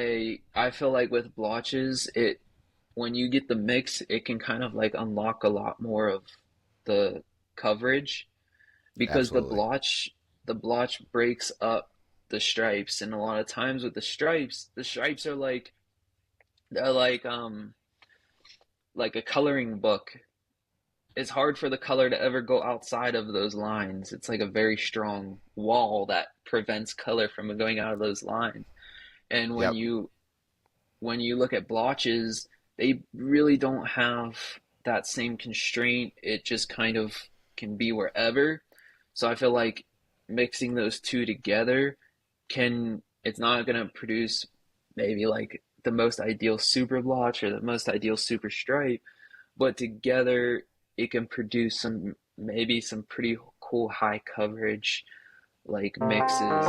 I feel like with blotches, it when you get the mix, it can kind of like unlock a lot more of the coverage because Absolutely. the blotch breaks up the stripes, and a lot of times with the stripes are they're like a coloring book. It's hard for the color to ever go outside of those lines. It's like a very strong wall that prevents color from going out of those lines. And Yep. when you look at blotches, they really don't have that same constraint. It just kind of can be wherever. So I feel like mixing those two together it's not going to produce maybe like the most ideal super blotch or the most ideal super stripe, but together it can produce maybe some pretty cool high coverage like mixes.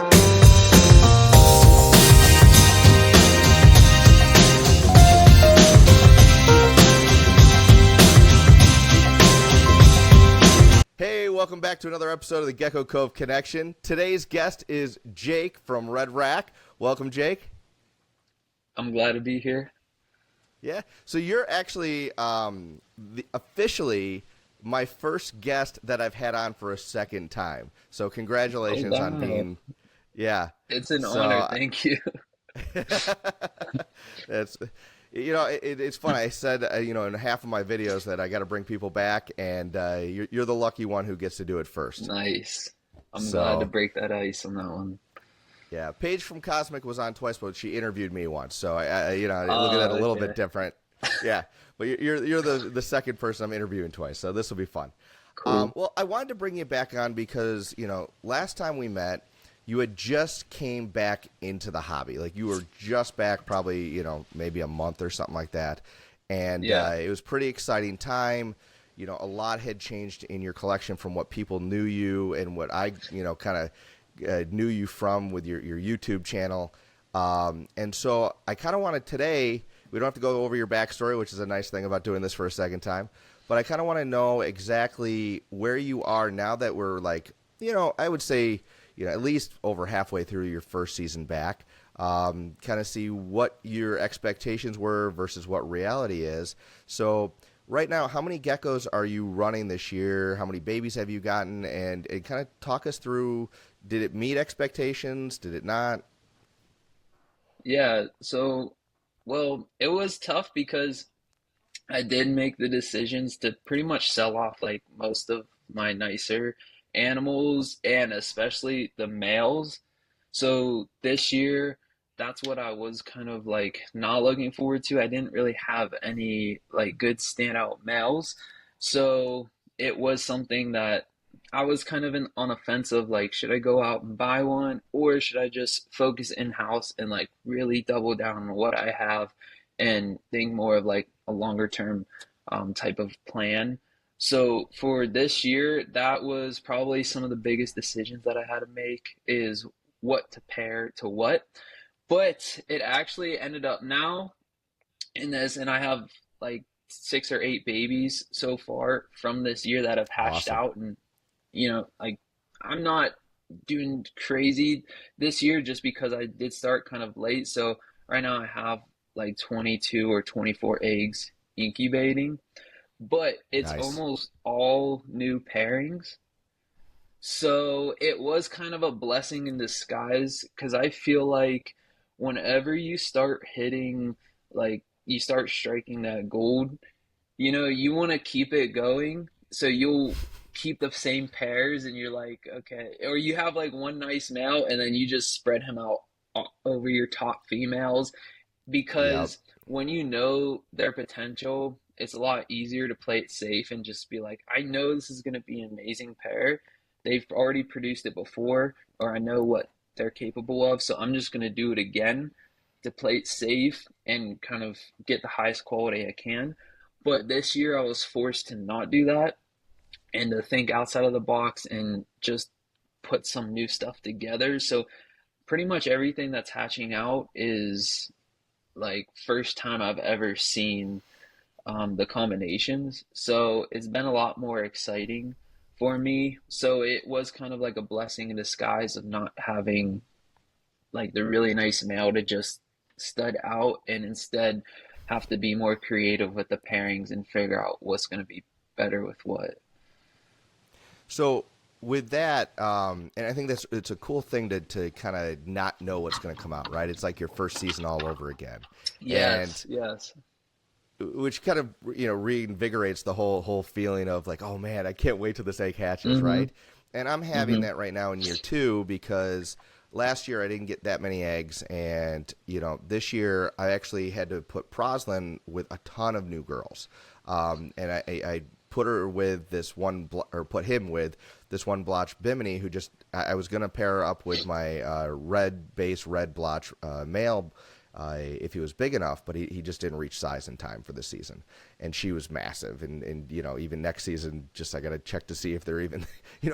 Hey, welcome back to another episode of the Gecko Cove Connection. Today's guest is Jake from Red Rhac. Welcome, Jake. I'm glad to be here. Yeah. So you're actually officially my first guest that I've had on for a second time. So Oh congratulations on wow. being, yeah. It's an honor, So thank you. it's it's fun. I said in half of my videos that I got to bring people back, and you're the lucky one who gets to do it first. Nice. I'm glad to So break that ice on that one. yeah, Paige from Cosmic was on twice, but she interviewed me once. So I look at that a little bit Okay. different. Yeah, but you're the second person I'm interviewing twice, so this will be fun. Cool. Well, I wanted to bring you back on because last time we met, you had just came back into the hobby. Like you were just back, probably maybe a month or something like that, and Yeah. it was pretty exciting time. A lot had changed in your collection from what people knew you and what I kind of knew you from with your YouTube channel. And so I kind of wanted today, we don't have to go over your backstory, which is a nice thing about doing this for a second time, but I kind of want to know exactly where you are now that we're like, I would say, at least over halfway through your first season back. Kind of see what your expectations were versus what reality is. So right now, how many geckos are you running this year? How many babies have you gotten? And kind of talk us through, did it meet expectations? Did it not? Yeah. Well, it was tough because I did make the decisions to pretty much sell off like most of my nicer animals and especially the males. So this year, that's what I was kind of like not looking forward to. I didn't really have any like good standout males. So it was something that I was kind of on the fence of like, should I go out and buy one or should I just focus in-house and like really double down on what I have and think more of like a longer term type of plan. So for this year, that was probably some of the biggest decisions that I had to make is what to pair to what. But it actually ended up now in this, and I have like 6 or 8 babies so far from this year that have hatched Awesome. out, and like I'm not doing crazy this year just because I did start kind of late. So right now I have like 22 or 24 eggs incubating, but it's Nice. almost all new pairings. So it was kind of a blessing in disguise because I feel like whenever you start hitting, like you start striking that gold, you want to keep it going. So you'll keep the same pairs and you're like, okay, or you have like one nice male and then you just spread him out over your top females Yep. because when you know their potential, it's a lot easier to play it safe and just be like, I know this is going to be an amazing pair. They've already produced it before, or I know what they're capable of, so I'm just going to do it again to play it safe and kind of get the highest quality I can. But this year I was forced to not do that and to think outside of the box and just put some new stuff together. So pretty much everything that's hatching out is like first time I've ever seen the combinations. So it's been a lot more exciting for me. So it was kind of like a blessing in disguise of not having like the really nice male to just stud out and instead have to be more creative with the pairings and figure out what's going to be better with what. So with that, and I think that's it's a cool thing to kind of not know what's going to come out, right? It's like your first season all over again, Yes, and yes. which kind of reinvigorates the whole feeling of like, oh man, I can't wait till this egg hatches, Mm-hmm. right? And I'm having Mm-hmm. that right now in year two because last year I didn't get that many eggs, and this year I actually had to put Proslin with a ton of new girls, and I put her with this one or put him with this one blotch Bimini who just I was gonna pair her up with my red blotch male if he was big enough, but he just didn't reach size in time for the season. And she was massive. And even next season, just I got to check to see if they're even,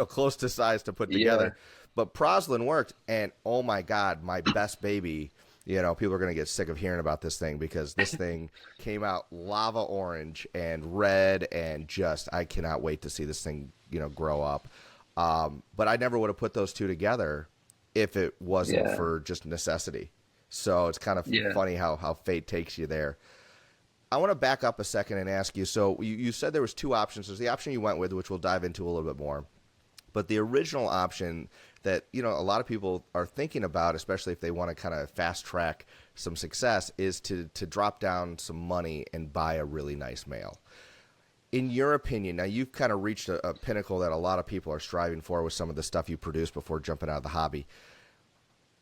close to size to put Yeah. together. But Proslin worked. And oh my God, my best baby, people are going to get sick of hearing about this thing because this thing came out lava orange and red and just, I cannot wait to see this thing, grow up. But I never would have put those two together if it wasn't Yeah. for just necessity. So it's kind of Yeah. funny how fate takes you there. I want to back up a second and ask you. So you said there was two options. There's the option you went with, which we'll dive into a little bit more. But the original option that a lot of people are thinking about, especially if they want to kind of fast track some success, is to drop down some money and buy a really nice male. In your opinion, now you've kind of reached a pinnacle that a lot of people are striving for with some of the stuff you produce before jumping out of the hobby.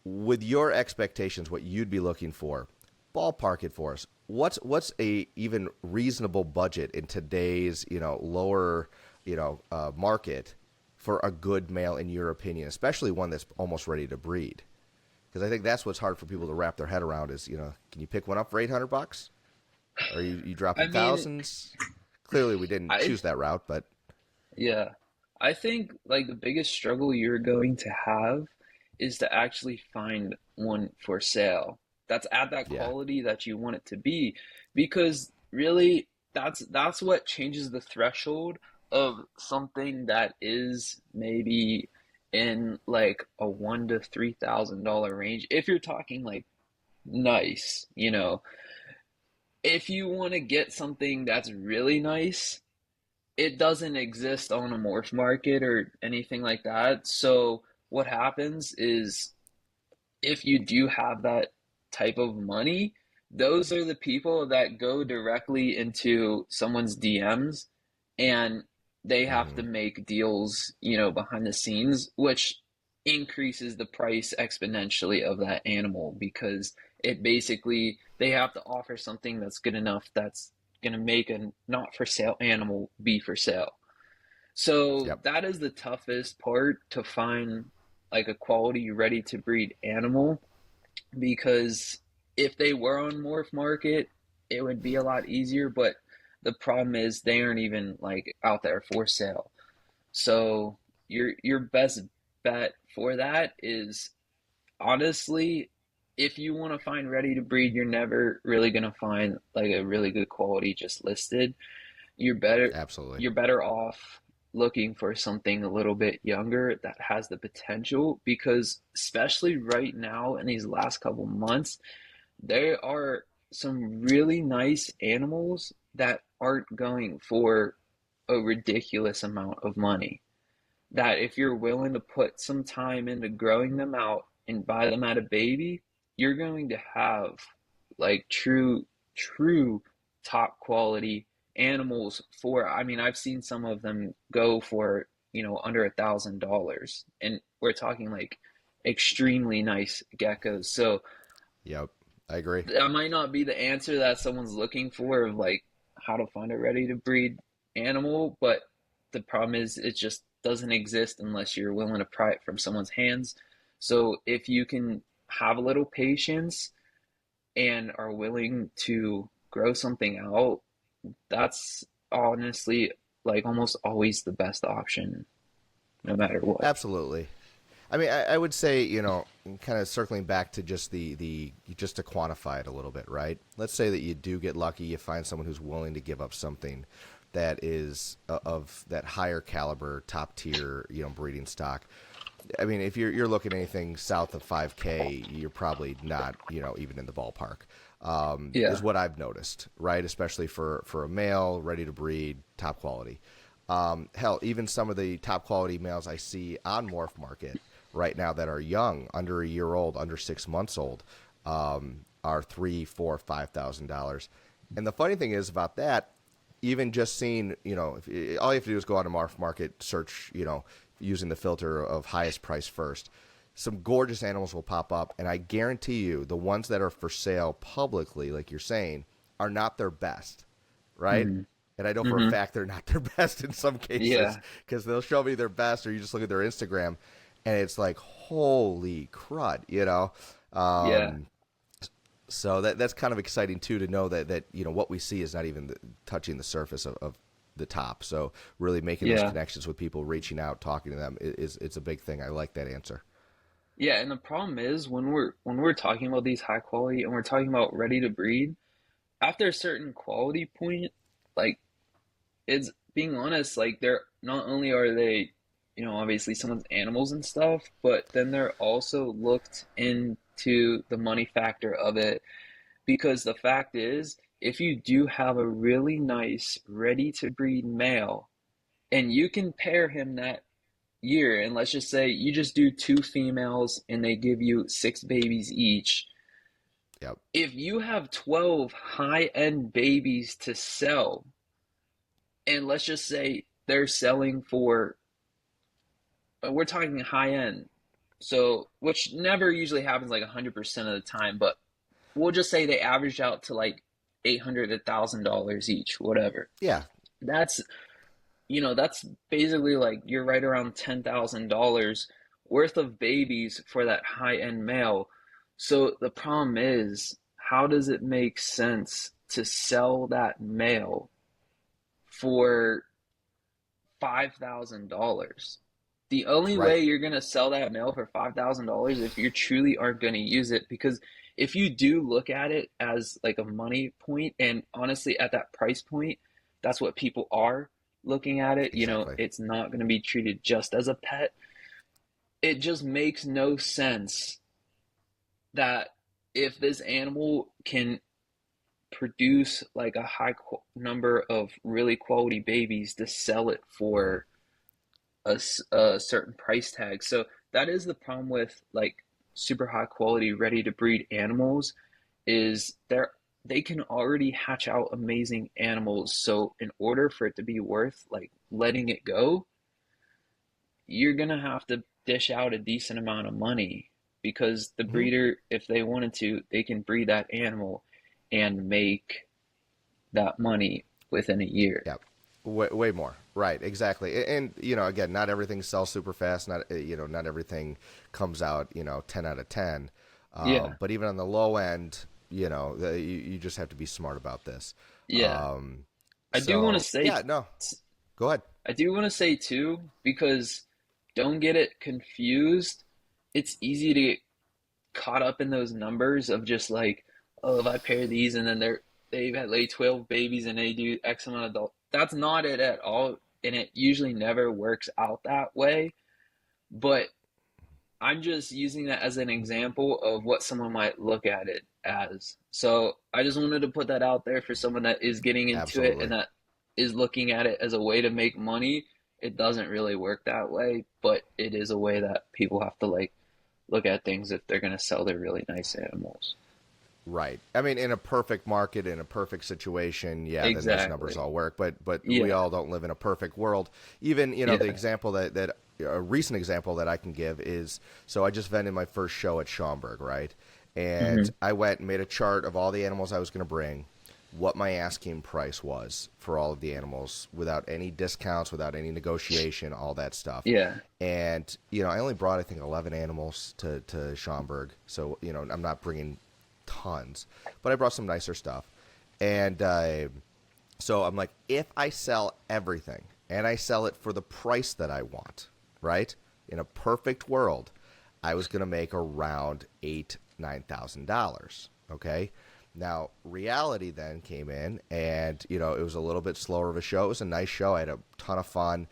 With your expectations, what you'd be looking for, ballpark it for us. What's a even reasonable budget in today's lower market for a good male in your opinion, especially one that's almost ready to breed? Because I think that's what's hard for people to wrap their head around is can you pick one up for $800? Or are you I dropping mean, thousands? Clearly, we didn't I choose that route, but yeah. I think like the biggest struggle you're going to have is to actually find one for sale that's at that yeah. quality that you want it to be because really that's what changes the threshold of something that is maybe in like a $1,000 to $3,000 range if you're talking like nice, if you want to get something that's really nice, it doesn't exist on a morph market or anything like that. So what happens is if you do have that type of money, those are the people that go directly into someone's DMs and they have to Mm-hmm. make deals, behind the scenes, which increases the price exponentially of that animal because it basically they have to offer something that's good enough that's going to make a not for sale animal be for sale. So Yep. that is the toughest part to find like a quality ready to breed animal because if they were on morph market, it would be a lot easier, but the problem is they aren't even like out there for sale. So your best bet for that is honestly if you want to find ready to breed, you're never really going to find like a really good quality just listed. You're better Absolutely. you're better off looking for something a little bit younger that has the potential because especially right now in these last couple months there are some really nice animals that aren't going for a ridiculous amount of money that if you're willing to put some time into growing them out and buy them at a baby, you're going to have like true top quality animals for, I mean, I've seen some of them go for, under $1,000. And we're talking like extremely nice geckos. So Yep. I agree. that might not be the answer that someone's looking for of like how to find a ready to breed animal, but the problem is it just doesn't exist unless you're willing to pry it from someone's hands. So if you can have a little patience and are willing to grow something out, that's honestly like almost always the best option, no matter what. Absolutely. I mean, I would say, kind of circling back to just the just to quantify it a little bit, right? Let's say that you do get lucky, you find someone who's willing to give up something that is of that higher caliber, top tier, breeding stock. I mean, if you're looking at anything south of 5K, you're probably not, even in the ballpark. Is Yeah. what I've noticed, right? Especially for a male, ready to breed, top quality. Hell, even some of the top quality males I see on Morph Market right now that are young, under a year old, under 6 months old, are $3, 4, $5,000. And the funny thing is about that, even just seeing, if, all you have to do is go on a Morph Market, search, using the filter of highest price first. Some gorgeous animals will pop up, and I guarantee you, the ones that are for sale publicly, like you're saying, are not their best, right? Hmm. And I know for a Hmm. fact they're not their best in some cases Yeah. because they'll show me their best, or you just look at their Instagram, and it's like, holy crud. Yeah. Um, so that's kind of exciting too to know that what we see is not even touching the surface of the top. So really making those Yeah. connections with people, reaching out, talking to them is it's a big thing. I like that answer. Yeah, and the problem is when we're talking about these high quality and we're talking about ready to breed, after a certain quality point, like it's being honest, like they're not only are they, obviously someone's animals and stuff, but then they're also looked into the money factor of it because the fact is, if you do have a really nice ready to breed male and you can pair him that year, and let's just say you just do two females and they give you six babies each. Yep. If you have 12 high end babies to sell, and let's just say they're selling for, we're talking high end, so which never usually happens like 100% of the time, but we'll just say they average out to like 800 to $1,000 each, whatever. Yeah. That's that's basically like you're right around $10,000 worth of babies for that high end male. So the problem is, how does it make sense to sell that male for $5,000? The only Right. way you're gonna sell that male for $5,000 if you truly aren't gonna use it, because if you do look at it as like a money point, and honestly, at that price point, that's what people are looking at it. Exactly. It's not gonna be treated just as a pet. It just makes no sense that if this animal can produce like a number of really quality babies to sell it Mm-hmm. for a certain price tag. So that is the problem with like super high quality ready to breed animals, is they can already hatch out amazing animals. So in order for it to be worth like letting it go, you're gonna have to dish out a decent amount of money, because the Mm-hmm. breeder, if they wanted to, they can breed that animal and make that money within a year. Yep. Way more. Right. Exactly. And again, not everything sells super fast. Not not everything comes out 10 out of 10. Yeah, But even on the low end, you just have to be smart about this. yeah. Um, I do want to so say yeah, no, go ahead. I do want to say too, because don't get it confused. It's easy to get caught up in those numbers of just like, oh, if I pair these and then they've had like 12 babies and they do X amount of adult. That's not it at all, and it usually never works out that way. But I'm just using that as an example of what someone might look at it as. So I just wanted to put that out there for someone that is getting into it and Absolutely. that is looking at it as a way to make money. It doesn't really work that way, but it is a way that people have to like look at things if they're going to sell their really nice animals. Right. I mean, in a perfect market, in a perfect situation, yeah, then those numbers Exactly. all work. But we Yeah. all don't live in a perfect world. Even the Yeah. example that a recent example that I can give is, so I just vended my first show at Schaumburg, right? And Hmm. I went and made a chart of all the animals I was going to bring, what my asking price was for all of the animals, without any discounts, without any negotiation, all that stuff. Yeah. And I only brought, I think, 11 animals to Schaumburg, so I'm not bringing tons, but I brought some nicer stuff. And so I'm like, if I sell everything and I sell it for the price that I want, right? In a perfect world, I was going to make around $8,000, $9,000. Okay. Now, reality then came in, and it was a little bit slower of a show. It was a nice show. I had a ton of fun.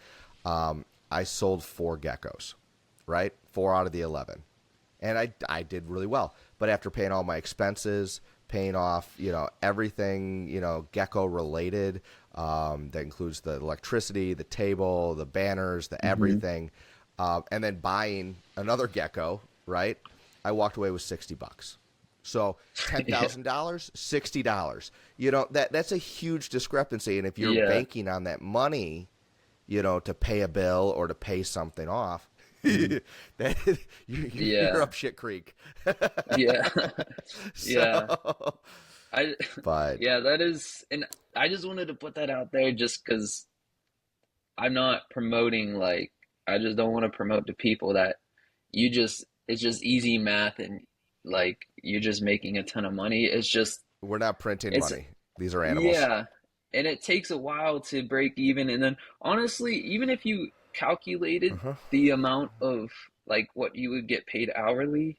I sold four geckos, right? 4 out of the 11. And I did really well. But after paying all my expenses, paying off, everything, Gecko related, that includes the electricity, the table, the banners, the Hmm. everything, and then buying another Gecko, right? I walked away with $60. So ten Yeah. thousand dollars, $60. That's a huge discrepancy. And if you're Yeah. banking on that money, to pay a bill or to pay something off, Hmm. that you're Yeah. up shit creek. Yeah. Yeah. So, I but yeah, that is, and I just wanted to put that out there just because I'm not promoting, like, I just don't want to promote to people that it's just easy math and like you're just making a ton of money. we're not printing It's money. These are animals. Yeah, and it takes a while to break even. And then honestly, even if you calculated Uh-huh. the amount of like what you would get paid hourly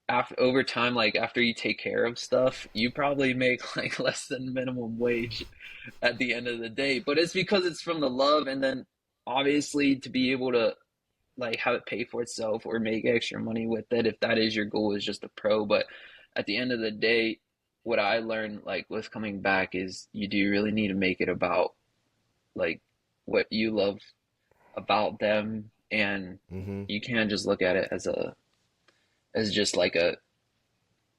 after over time, like after you take care of stuff, you probably make like less than minimum wage at the end of the day. But it's because it's from the love, and then obviously to be able to like have it pay for itself or make extra money with it if that is your goal is just a pro. But at the end of the day, what I learned like with coming back is you do really need to make it about like what you love about them, and Mm-hmm. you can't just look at it as a as just like a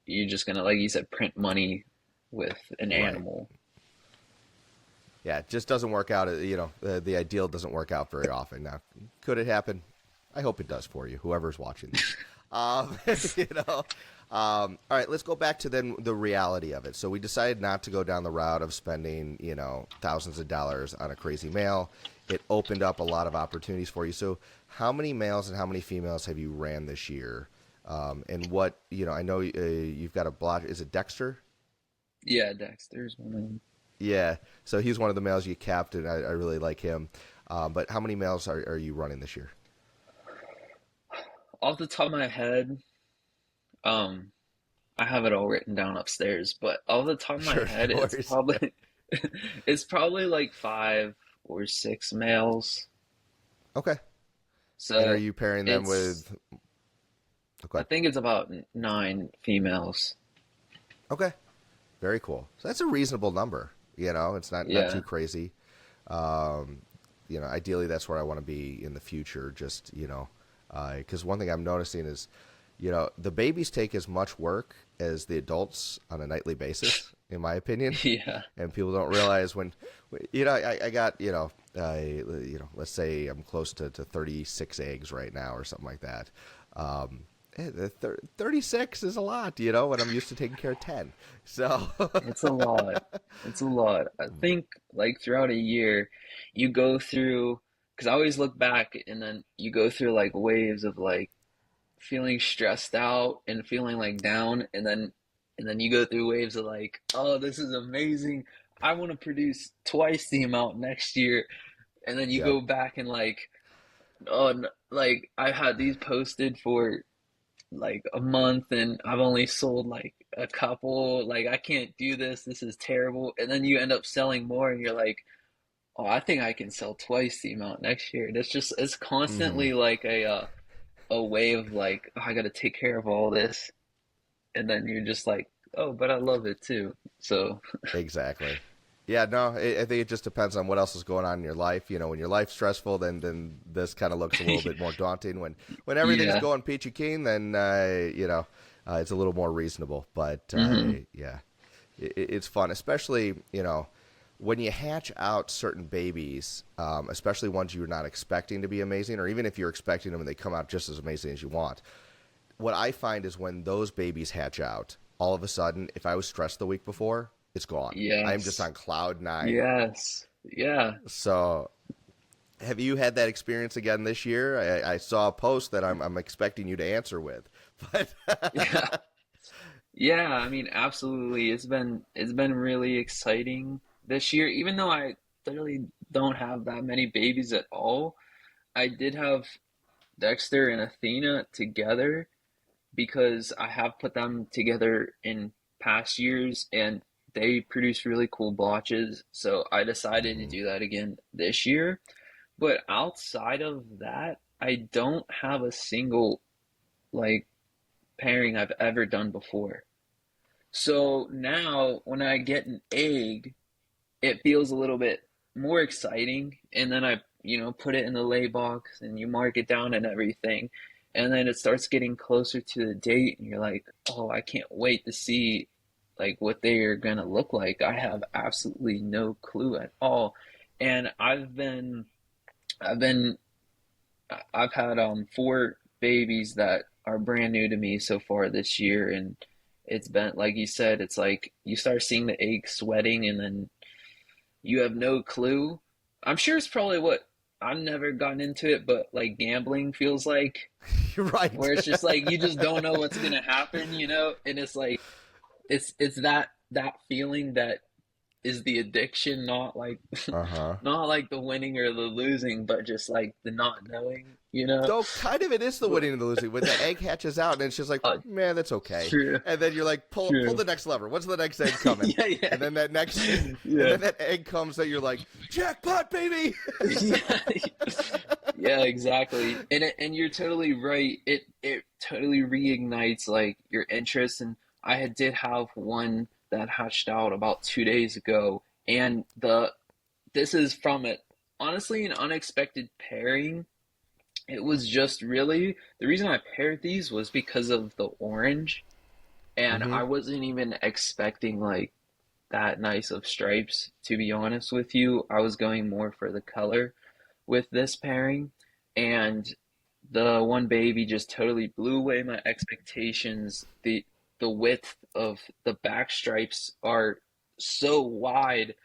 you're just gonna, like you said, print money with an Right. animal. Yeah, it just doesn't work out. The ideal doesn't work out very often. Now, could it happen? I hope it does for you, whoever's watching this. Um, you know. All right, let's go back to then the reality of it. So we decided not to go down the route of spending, thousands of dollars on a crazy male. It opened up a lot of opportunities for you. So how many males and how many females have you ran this year? And what, I know you've got a blot. Is it Dexter? Yeah, Dexter's one of them. Yeah. So he's one of the males you capped, and I really like him. But how many males are you running this year? Off the top of my head, um, I have it all written down upstairs, but off the top of my Sure, head, no it's worries. probably it's probably like five or six males. Okay. And are So you pairing them it's with? I Okay. think it's about nine females. Okay. Very cool. So that's a reasonable number. It's not too Yeah. crazy. Um, ideally, that's where I want to be in the future. Just because one thing I'm noticing is, the babies take as much work as the adults on a nightly basis, in my opinion. Yeah. And people don't realize when, I got, let's say I'm close to 36 eggs right now or something like that. Um, 36 is a lot, when I'm used to taking care of 10. So, It's a lot. It's a lot. I think like throughout a year, you go through, because I always look back and then you go through like waves of like feeling stressed out and feeling like down, and then you go through waves of like, oh, this is amazing. I want to produce twice the amount next year. And then you yep. go back and like, oh, like I had these posted for like a month and I've only sold like a couple. Like I can't do this. This is terrible. And then you end up selling more and you're like, oh, I think I can sell twice the amount next year. It's Hmm. constantly like a way of like, oh, I got to take care of all this. And then you're just like, oh, but I love it too. So, Exactly. Yeah, no, I think it just depends on what else is going on in your life. When your life's stressful, then this kind of looks a little bit more daunting. When everything's yeah. going peachy keen, then it's a little more reasonable. But Hmm. yeah, it's fun, especially when you hatch out certain babies, especially ones you're not expecting to be amazing, or even if you're expecting them and they come out just as amazing as you want. What I find is when those babies hatch out, all of a sudden, if I was stressed the week before, it's gone. I am just Yes. on cloud nine. Yes. Yeah. So, have you had that experience again this year? I saw a post that I'm expecting you to answer with, but Yeah. Yeah, I mean, absolutely. It's been really exciting this year. Even though I literally don't have that many babies at all, I did have Dexter and Athena together because I have put them together in past years and they produce really cool blotches. So I decided to Mhm. do that again this year. But outside of that, I don't have a single like pairing I've ever done before. So now when I get an egg, it feels a little bit more exciting. And then I, put it in the lay box and you mark it down and everything. And then it starts getting closer to the date and you're like, oh, I can't wait to see like what they are gonna look like. I have absolutely no clue at all. And I've been I've had four babies that are brand new to me so far this year, and it's been like you said, it's like you start seeing the egg sweating, and then you have no clue. I'm sure it's probably what I've never gotten into it, but like gambling feels like, You're right. where it's just like you just don't know what's gonna happen, and it's like it's that feeling that is the addiction, not like Uh-huh. not like the winning or the losing, but just like the not knowing. Though kind of it is the But winning and the losing when the egg hatches out and it's just like, uh, man, that's okay. true, And then you're like, pull true. the next lever. When's the next egg coming? Yeah, yeah, And then that next and yeah, then that egg comes that you're like, jackpot, baby. yeah, yeah, exactly. And you're totally right. It totally reignites like your interest. And did have one that hatched out about 2 days ago, and the this is from it. Honestly, an unexpected pairing. It was just really the reason I paired these was because of the orange, and Mm-hmm. I wasn't even expecting like that nice of stripes, to be honest with you. I was going more for the color with this pairing, and the one baby just totally blew away my expectations. The width of the back stripes are so wide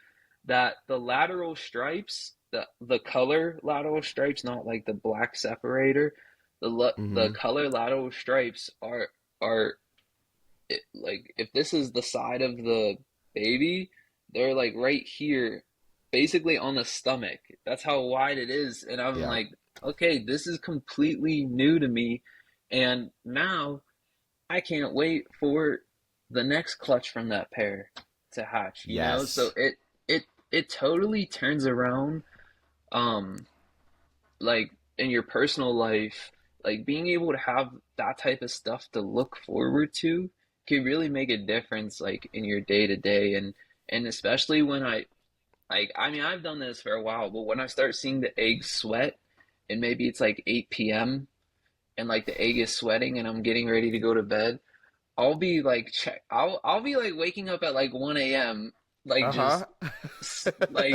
that the lateral stripes, the color lateral stripes, not like the black separator, the Mm-hmm. color lateral stripes are like if this is the side of the baby, they're like right here, basically on the stomach. That's how wide it is, and I'm Yeah. like, okay, this is completely new to me, and now I can't wait for the next clutch from that pair to hatch. So Yes. it totally turns around um like in your personal life, like being able to have that type of stuff to look forward to can really make a difference like in your day to day and especially when I mean I've done this for a while, but when I start seeing the egg sweat and maybe it's like 8 p.m. and like the egg is sweating and I'm getting ready to go to bed, I'll be like waking up at like 1 a.m. like Uh-huh.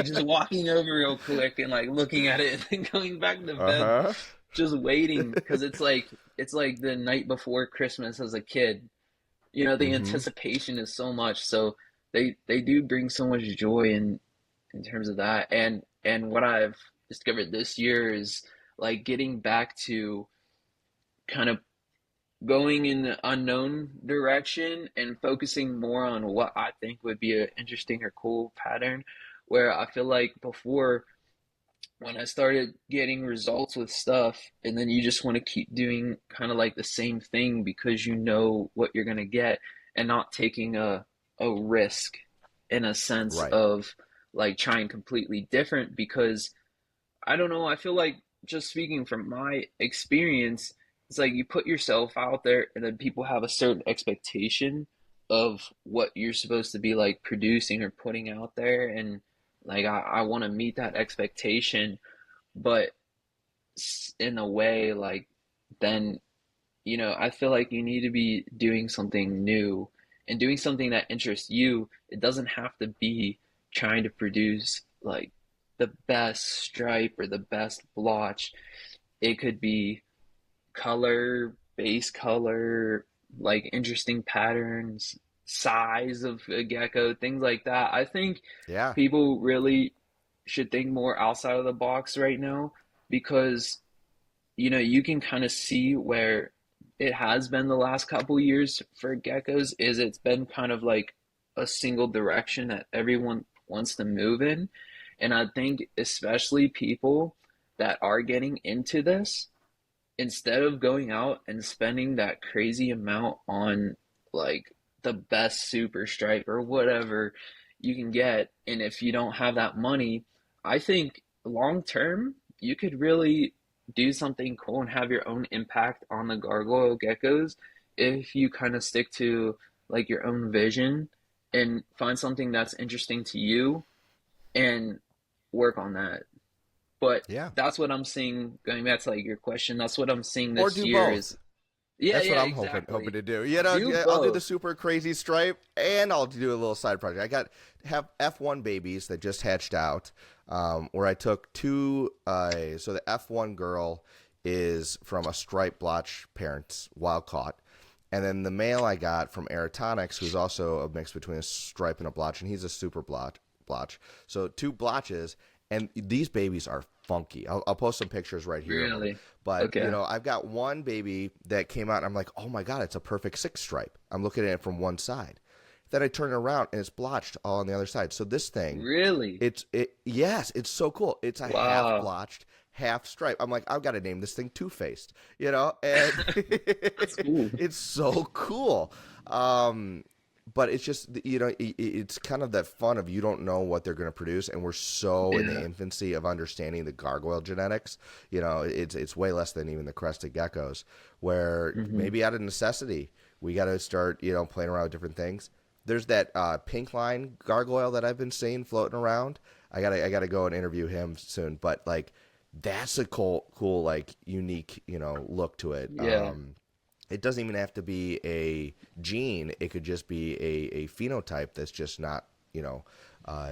just walking over real quick and like looking at it and then going back to bed Uh-huh. just waiting because it's like the night before Christmas as a kid. The Mm-hmm. anticipation is so much. So they do bring so much joy in terms of that. And what I've discovered this year is like getting back to kind of going in the unknown direction and focusing more on what I think would be an interesting or cool pattern. Where I feel like before, when I started getting results with stuff, and then you just want to keep doing kind of like the same thing because you know what you're going to get and not taking a risk in a sense Right. of like trying completely different because I don't know. I feel like just speaking from my experience, it's like you put yourself out there and then people have a certain expectation of what you're supposed to be like producing or putting out there. And like, I want to meet that expectation, but in a way, like, then, I feel like you need to be doing something new and doing something that interests you. It doesn't have to be trying to produce like the best stripe or the best blotch. It could be color, base color, like interesting patterns, size of a gecko, things like that. I think Yeah. people really should think more outside of the box right now because you can kind of see where it has been the last couple years for geckos is it's been kind of like a single direction that everyone wants to move in. And I think especially people that are getting into this, instead of going out and spending that crazy amount on like the best super stripe or whatever you can get, and if you don't have that money, I think long term you could really do something cool and have your own impact on the gargoyle geckos if you kind of stick to like your own vision and find something that's interesting to you and work on that. But Yeah. that's what I'm seeing going back to like your question. That's what I'm seeing Or this do year both. is yeah, That's what yeah, I'm hoping exactly. to do. You know, Do yeah, I'll do the both. super crazy stripe, and I'll do a little side project. I got have F1 babies that just hatched out, where I took two. So the F1 girl is from a stripe blotch parents, wild caught, and then the male I got from Aerotonix, who's also a mix between a stripe and a blotch, and he's a super blotch. So two blotches, and these babies are funky. I'll post some pictures right here of them. Really? But you Okay. know, I've got one baby that came out, and I'm like, oh my god, it's a perfect six stripe. I'm looking at it from one side. Then I turn it around, and it's blotched all on the other side. So this thing, Really? yes, it's so cool. It's a half Wow. blotched, half stripe. I'm like, I've got to name this thing Two Faced, you know, and That's cool. it's so cool. Um, but it's just you know it's kind of that fun of you don't know what they're going to produce, and we're so in the Yeah. infancy of understanding the gargoyle genetics. You know, it's way less than even the crested geckos, where Hmm. maybe out of necessity we got to start playing around with different things. There's that pink line gargoyle that I've been seeing floating around. I gotta go and interview him soon, but like that's a cool like unique look to it. Yeah. It doesn't even have to be a gene. It could just be a phenotype that's just not uh,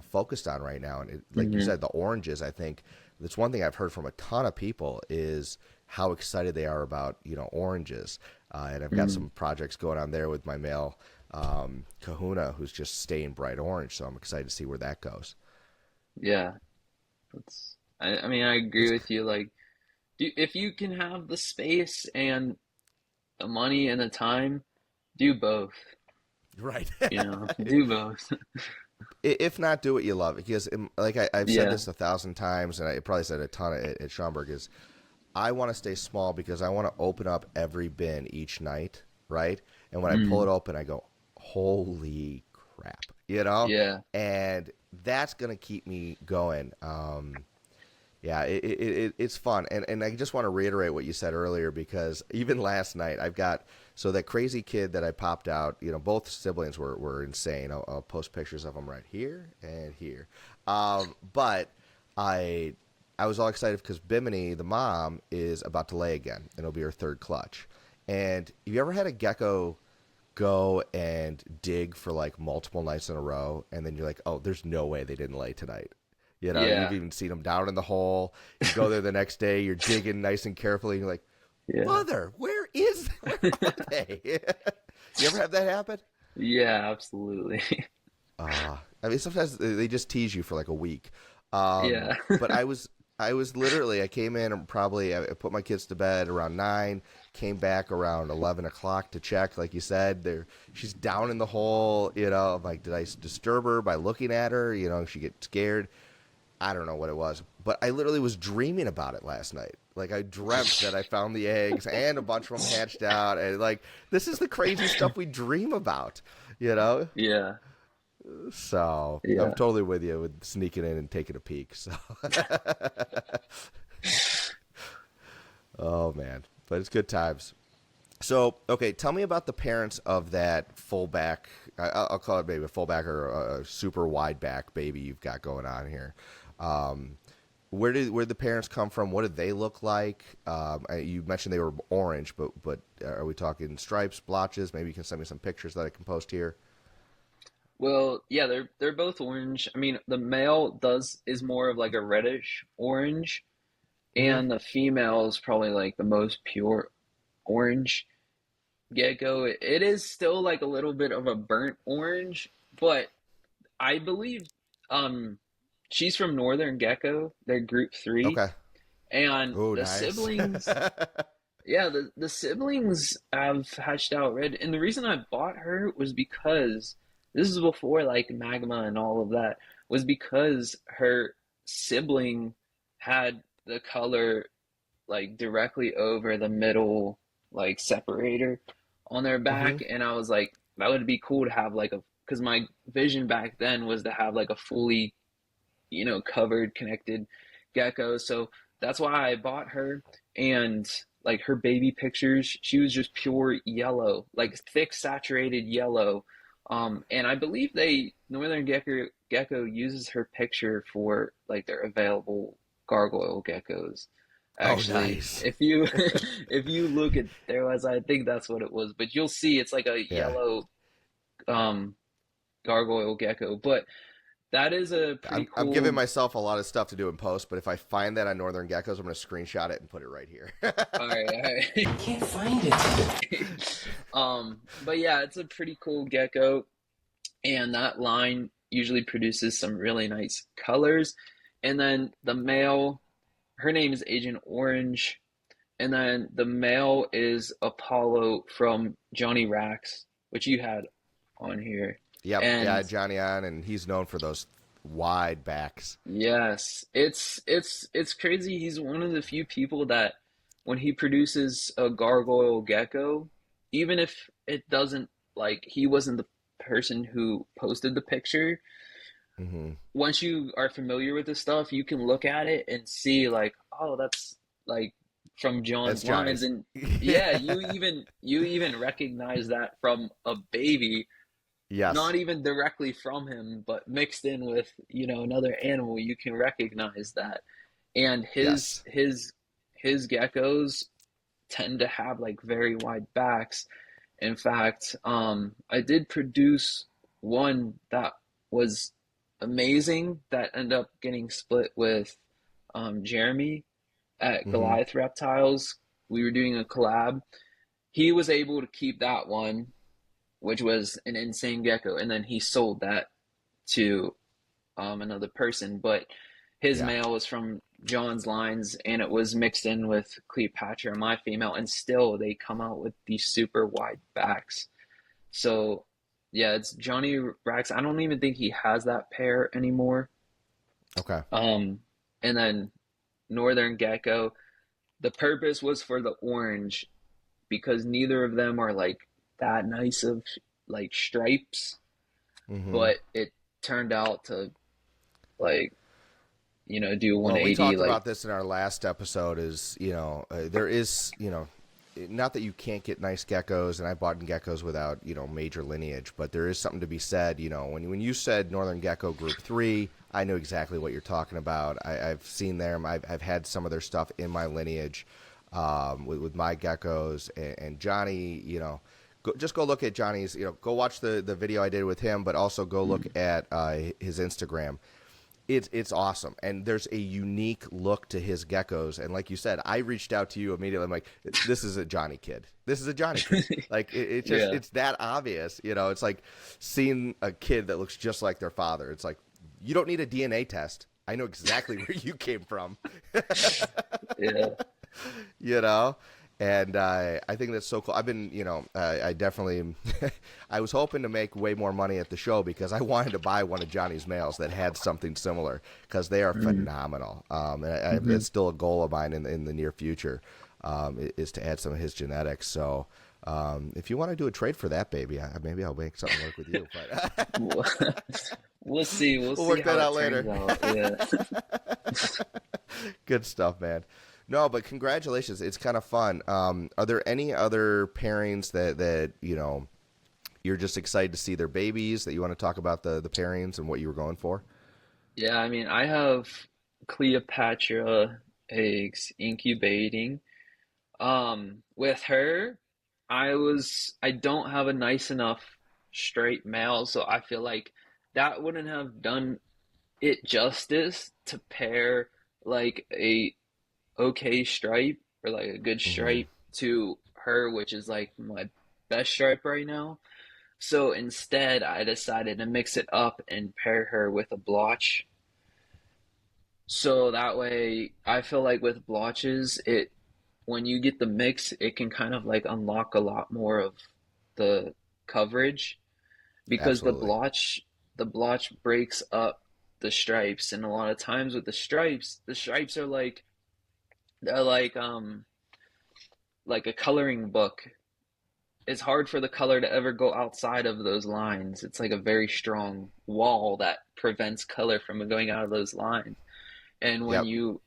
focused on right now. And like you Hmm. said, the oranges. I think that's one thing I've heard from a ton of people is how excited they are about oranges. And I've got Hmm. some projects going on there with my male Kahuna, who's just staying bright orange. So I'm excited to see where that goes. Yeah. I mean, I agree That's with you. Like, if you can have the space and the money and the time, do both. right. Do both. If not, do what you love. Because, like I've said Yeah. this 1,000 times, and I probably said a ton at Schaumburg, is I want to stay small because I want to open up every bin each night, right? And when I pull it Mm. open, I go, holy crap, you know? Yeah. And that's going to keep me going. Yeah, it's fun, and I just want to reiterate what you said earlier because even last night I've got so that crazy kid that I popped out. Both siblings were insane. I'll post pictures of them right here and here. But I I was all excited because Bimini, the mom, is about to lay again, and it'll be her third clutch. And have you ever had a gecko go and dig for like multiple nights in a row, and then you're like, oh, there's no way they didn't lay tonight. You've Yeah. even seen them down in the hole. You go there the next day, you're digging nice and carefully, and you're like, Yeah. mother, where are they? You ever have that happen? Yeah, absolutely. I mean, sometimes they just tease you for like a week. Yeah. But I was literally, I came in and probably I put my kids to bed around 9, came back around 11 o'clock to check, like you said. She's down in the hole. I'm like, did I disturb her by looking at her? She get scared. I don't know what it was, but I literally was dreaming about it last night. Like I dreamt that I found the eggs and a bunch of them hatched out, and like this is the crazy stuff we dream about, you know. Yeah. So I'm Yeah. totally with you with sneaking in and taking a peek. So, oh man, but it's good times. So, okay, tell me about the parents of that fullback. I'll call it maybe a fullback or a super wide back baby you've got going on here. Um, where did the parents come from? What did they look like? You mentioned they were orange, but are we talking stripes, blotches? Maybe you can send me some pictures that I can post here. Well, yeah, they're both orange. I mean, the male does is more of like a reddish orange, Mm-hmm. and the female is probably like the most pure orange. Gecko, it is still like a little bit of a burnt orange, but I believe um she's from Northern Gecko. They're group three, Okay. and Oh, the nice. siblings, yeah, the siblings have hatched out red. And the reason I bought her was because this is before like magma and all of that, was because her sibling had the color like directly over the middle like separator on their Mm-hmm. back, and I was like, that would be cool to have like a because my vision back then was to have like a fully covered connected gecko. So that's why I bought her. And like her baby pictures, she was just pure yellow, like thick saturated yellow. And I believe they Northern Gecko uses her picture for like their available gargoyle geckos. Oh, Actually, nice. if you if you look at their website, I think that's what it was. But you'll see it's like a Yeah. yellow um gargoyle gecko. But that is a pretty I'm giving cool. myself a lot of stuff to do in post, but if I find that on Northern Geckos, I'm going to screenshot it and put it right here. All right, all right. I can't find it. But yeah, it's a pretty cool gecko, and that line usually produces some really nice colors. And then the male, her name is Agent Orange, and then the male is Apollo from Johnny Rax, which you had on here. Yep, yeah, And Johnny on, and he's known for those wide backs. yes, it's crazy. He's one of the few people that when he produces a gargoyle gecko, even if it doesn't like he wasn't the person who posted the picture, Hmm. once you are familiar with this stuff, you can look at it and see like, oh, that's like from That's John's lines. Johnny's. And yeah, you even recognize that from a baby, Yes, not even directly from him, but mixed in with, another animal, you can recognize that. And his yes. his his geckos tend to have like very wide backs. In fact, I did produce one that was amazing that ended up getting split with Jeremy at Hmm. Goliath Reptiles. We were doing a collab. He was able to keep that one, which was an insane gecko, and then he sold that to another person. But his Yeah. male was from John's lines, and it was mixed in with Cleopatra, my female, and still they come out with these super wide backs. So yeah, it's Johnny Rax. I don't even think he has that pair anymore. Okay. Um, and then Northern Gecko. The purpose was for the orange because neither of them are like that nice of like stripes, Hmm. but it turned out to like do Well, we 180 talked like. about this in our last episode. Is there is not that you can't get nice geckos, and I bought geckos without major lineage, but there is something to be said. When you said Northern Gecko Group 3, I know exactly what you're talking about. I've seen them. I've had some of their stuff in my lineage with my geckos, and Johnny. Just go look at Johnny's. Go watch the video I did with him, but also go look at his Instagram. It's awesome, and there's a unique look to his geckos. And like you said, I reached out to you immediately. I'm like, this is a Johnny kid. This is a Johnny kid. Like it just Yeah. it's that obvious. It's like seeing a kid that looks just like their father. It's like you don't need a DNA test. I know exactly where you came from. Yeah. you know and I think that's so cool. I've been I definitely I was hoping to make way more money at the show because I wanted to buy one of Johnny's males that had something similar because they are Mm-hmm. phenomenal. And Mm-hmm. it's still a goal of mine in the near future, is to add some of his genetics. So if you want to do a trade for that baby, maybe I'll make something work with you, but We'll, we'll see. We'll we'll see work that how it out turns later. out. Yeah. Good stuff, man. No, but congratulations. It's kind of fun. Are there any other pairings that you're just excited to see their babies, that you want to talk about the pairings and what you were going for? Yeah, I mean, I have Cleopatra eggs incubating. With her, I don't have a nice enough straight male, so I feel like that wouldn't have done it justice to pair like a okay stripe or like a good Hmm. stripe to her, which is like my best stripe right now. So instead, I decided to mix it up and pair her with a blotch. So that way, I feel like with blotches, it when you get the mix, it can kind of like unlock a lot more of the coverage because Absolutely. the blotch breaks up the stripes, and a lot of times with the stripes are they're like a coloring book. It's hard for the color to ever go outside of those lines. It's like a very strong wall that prevents color from going out of those lines. And when Yep. you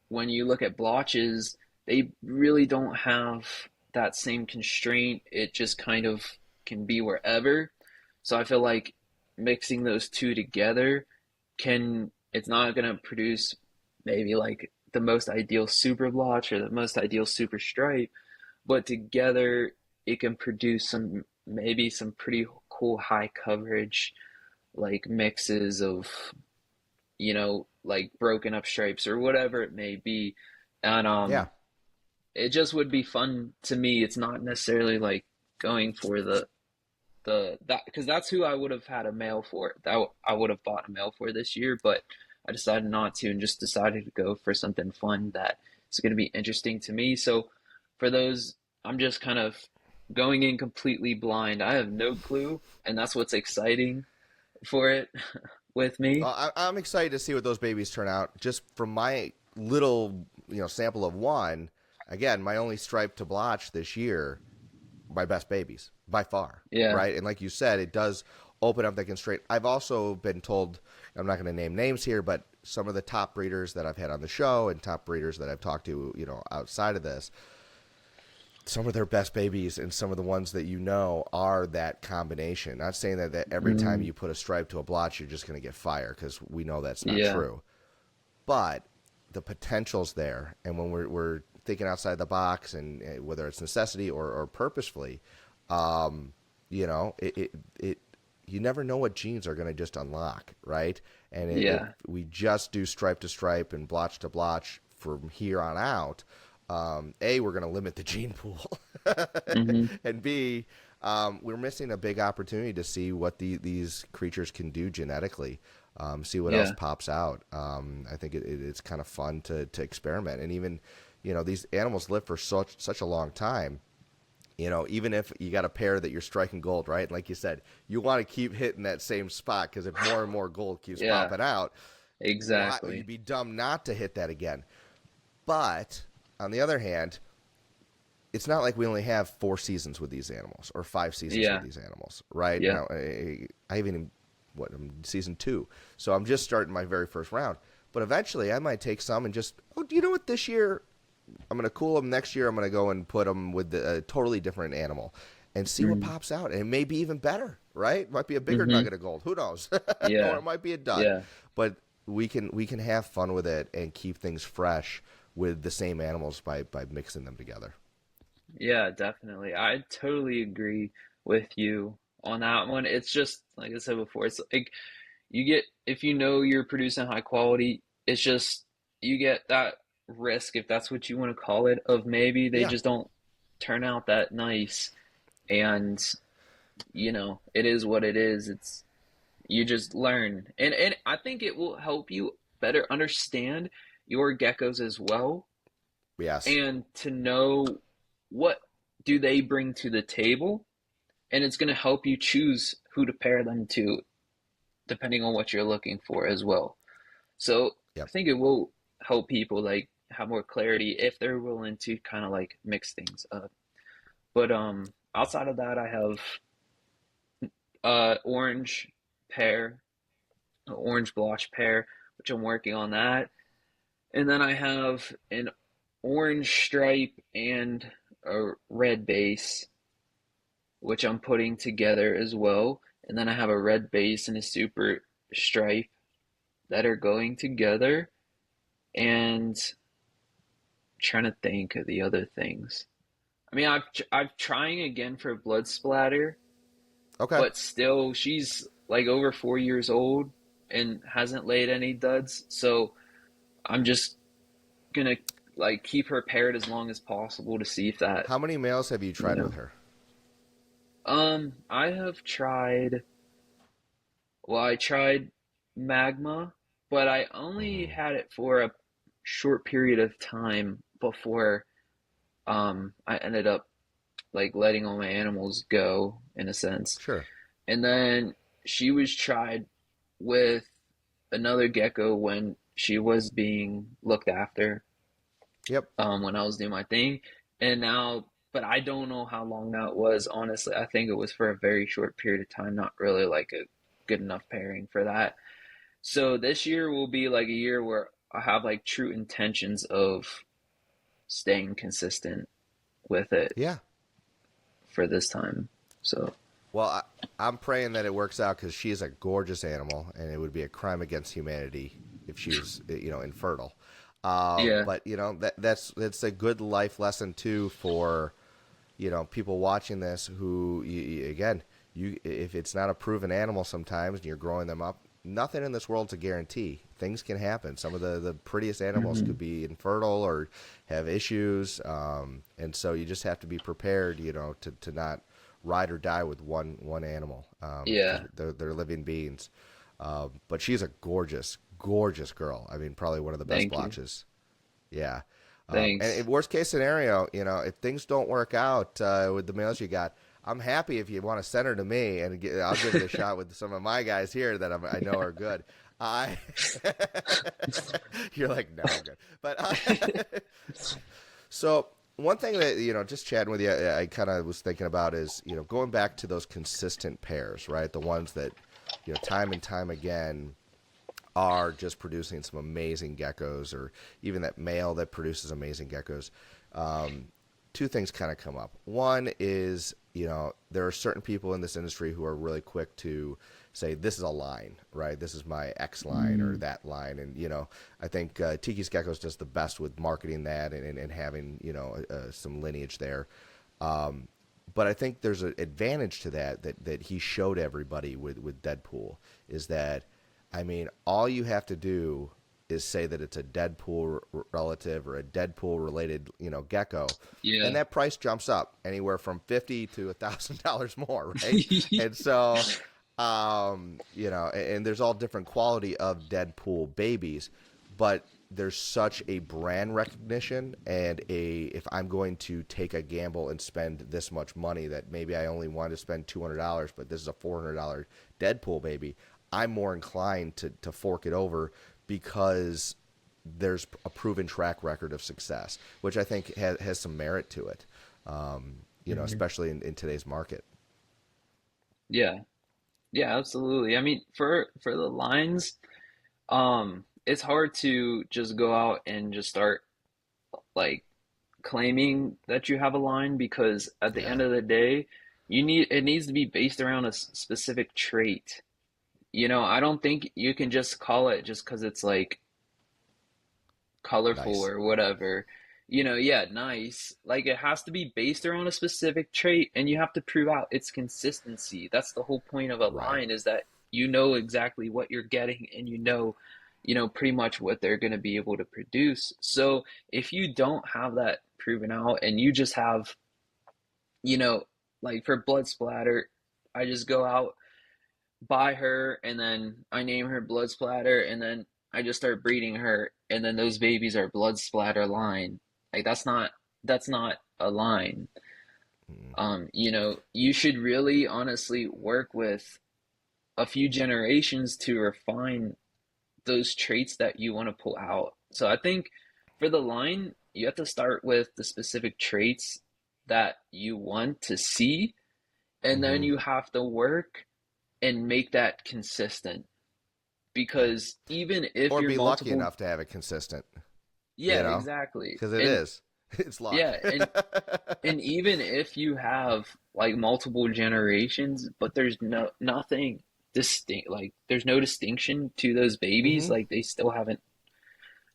when you look at blotches, they really don't have that same constraint. It just kind of can be wherever. So I feel like mixing those two together it's not going to produce maybe like the most ideal super blotch or the most ideal super stripe, but together it can produce maybe some pretty cool high coverage like mixes of like broken up stripes or whatever it may be. And Yeah. it just would be fun to me. It's not necessarily like going for the that because that's who I would have had a male for. That I would have bought a male for this year, but I decided not to and just decided to go for something fun that is going to be interesting to me. So for those, I'm just kind of going in completely blind. I have no clue, and that's what's exciting for it with me. I'm excited to see what those babies turn out. Just from my little, sample of one, again, my only stripe to blotch this year, my best babies by far, Yeah. right? And like you said, it does open up that constraint. I've also been told, I'm not going to name names here, but some of the top breeders that I've had on the show and top breeders that I've talked to, outside of this, some of their best babies and some of the ones that are that combination. Not saying that every time Mm, you put a stripe to a blotch, you're just going to get fire, because we know that's not yeah. true. But the potential's there, and when we're thinking outside the box, and whether it's necessity or purposefully, um, it you never know what genes are going to just unlock, right? And if Yeah. we just do stripe to stripe and blotch to blotch from here on out, A, we're going to limit the gene pool, Hmm. and B, we're missing a big opportunity to see what these creatures can do genetically. See what else Yeah. pops out. I think it's kind of fun to experiment, and even these animals live for such a long time. Even if you got a pair that you're striking gold, right? Like you said, you want to keep hitting that same spot, because if more and more gold keeps Yeah. popping out, why you'd Exactly. be dumb not to hit that again. But on the other hand, it's not like we only have 4 seasons with these animals or 5 seasons with Yeah. these animals, right? Yeah. Now, I haven't even, I'm season 2, so I'm just starting my very first round. But eventually, I might take some and just, do you know what? This year, I'm going to cool them. Next year, I'm going to go and put them with a totally different animal and see what Mm, pops out. And it may be even better, right? It might be a bigger hmm. nugget of gold. Who knows? Or Yeah. it might be a dud. Yeah. But we can have fun with it and keep things fresh with the same animals by mixing them together. Yeah, definitely. I totally agree with you on that one. It's just like I said before, it's like you get if you know you're producing high quality, it's just you get that risk, if that's what you want to call it, of maybe they Yeah. just don't turn out that nice. And it is what it is. It's you just learn. And I think it will help you better understand your geckos as well Yes. and to know what do they bring to the table, and it's going to help you choose who to pair them to depending on what you're looking for as well. So I Yep. think it will help people like have more clarity if they're willing to kind of like mix things up. But outside of that, I have orange pear, orange blush pear, which I'm working on that. And then I have an orange stripe and a red base, which I'm putting together as well. And then I have a red base and a super stripe that are going together. And I'm trying to think of the other things. I mean, I've trying again for blood splatter, Okay. but still, she's like over 4 years old and hasn't laid any duds. So I'm just gonna like keep her paired as long as possible to see if that, How many males have you you tried with know. her? I have tried. Well, I tried magma, but I only Mm, had it for a short period of time before I ended up like letting all my animals go in a sense. sure. And then she was tried with another gecko when she was being looked after, Yep. when I was doing my thing. And now, but I don't know how long that was, honestly. I think it was for a very short period of time, not really like a good enough pairing for that. So this year will be like a year where I have like true intentions of staying consistent with it Yeah. for this time. So, Well, I'm praying that it works out because she is a gorgeous animal, and it would be a crime against humanity if she was, infertile. yeah. But that's a good life lesson too for people watching this who, again, if it's not a proven animal sometimes and you're growing them up, nothing in this world's a guarantee. Things can happen. Some of the prettiest animals Hmm. could be infertile or have issues, and so you just have to be prepared, to not ride or die with one animal, because Yeah. they're living beings. But she's a gorgeous, gorgeous girl. I mean, probably one of the best Thank you. blotches. Yeah. And Thanks. in worst case scenario, if things don't work out with the males you got, I'm happy if you want to send her to me, and I'll give it a shot with some of my guys here that I know are good. I, you're like, no, I'm good. But so one thing that just chatting with you, I kind of was thinking about is going back to those consistent pairs, right? The ones that time and time again are just producing some amazing geckos, or even that male that produces amazing geckos. Um, Two things kind of come up. One is, there are certain people in this industry who are really quick to say, this is a line, right? This is my X line or Mm, that line. And, I think Tiki's Geckos does the best with marketing that and having, some lineage there. But I think there's an advantage to that he showed everybody with Deadpool, is that, I mean, all you have to do is say that it's a Deadpool relative or a Deadpool related, gecko, and yeah. that price jumps up anywhere from $50 to $1,000 more, right? And so, and there's all different quality of Deadpool babies, but there's such a brand recognition and if I'm going to take a gamble and spend this much money, that maybe I only want to spend $200, but this is a $400 Deadpool baby, I'm more inclined to fork it over because there's a proven track record of success, which I think has some merit to it, Hmm. especially in today's market. Yeah. Yeah, absolutely. I mean, for the lines, it's hard to just go out and just start like claiming that you have a line, because at the Yeah, end of the day, it needs to be based around a specific trait. I don't think you can just call it just because it's like colorful nice. or whatever. Yeah, nice. Like it has to be based around a specific trait, and you have to prove out its consistency. That's the whole point of a Right. line, is that you know exactly what you're getting, and pretty much what they're going to be able to produce. So if you don't have that proven out and you just have, you know, like for blood splatter, I just go out, buy her, and then I name her Blood Splatter, and then I just start breeding her, and then those babies are Blood Splatter line. Like that's not a line. Mm. You should really honestly work with a few generations to refine those traits that you want to pull out. So I think for the line, you have to start with the specific traits that you want to see, and then Mm-hmm. you have to work and make that consistent, Yeah. because even if Or you're be lucky multiple, enough to have it consistent, yeah, exactly. because it And is. It's luck. yeah, and even if you have like multiple generations, but there's nothing distinct, like there's no distinction to those babies, Mm-hmm. like they still haven't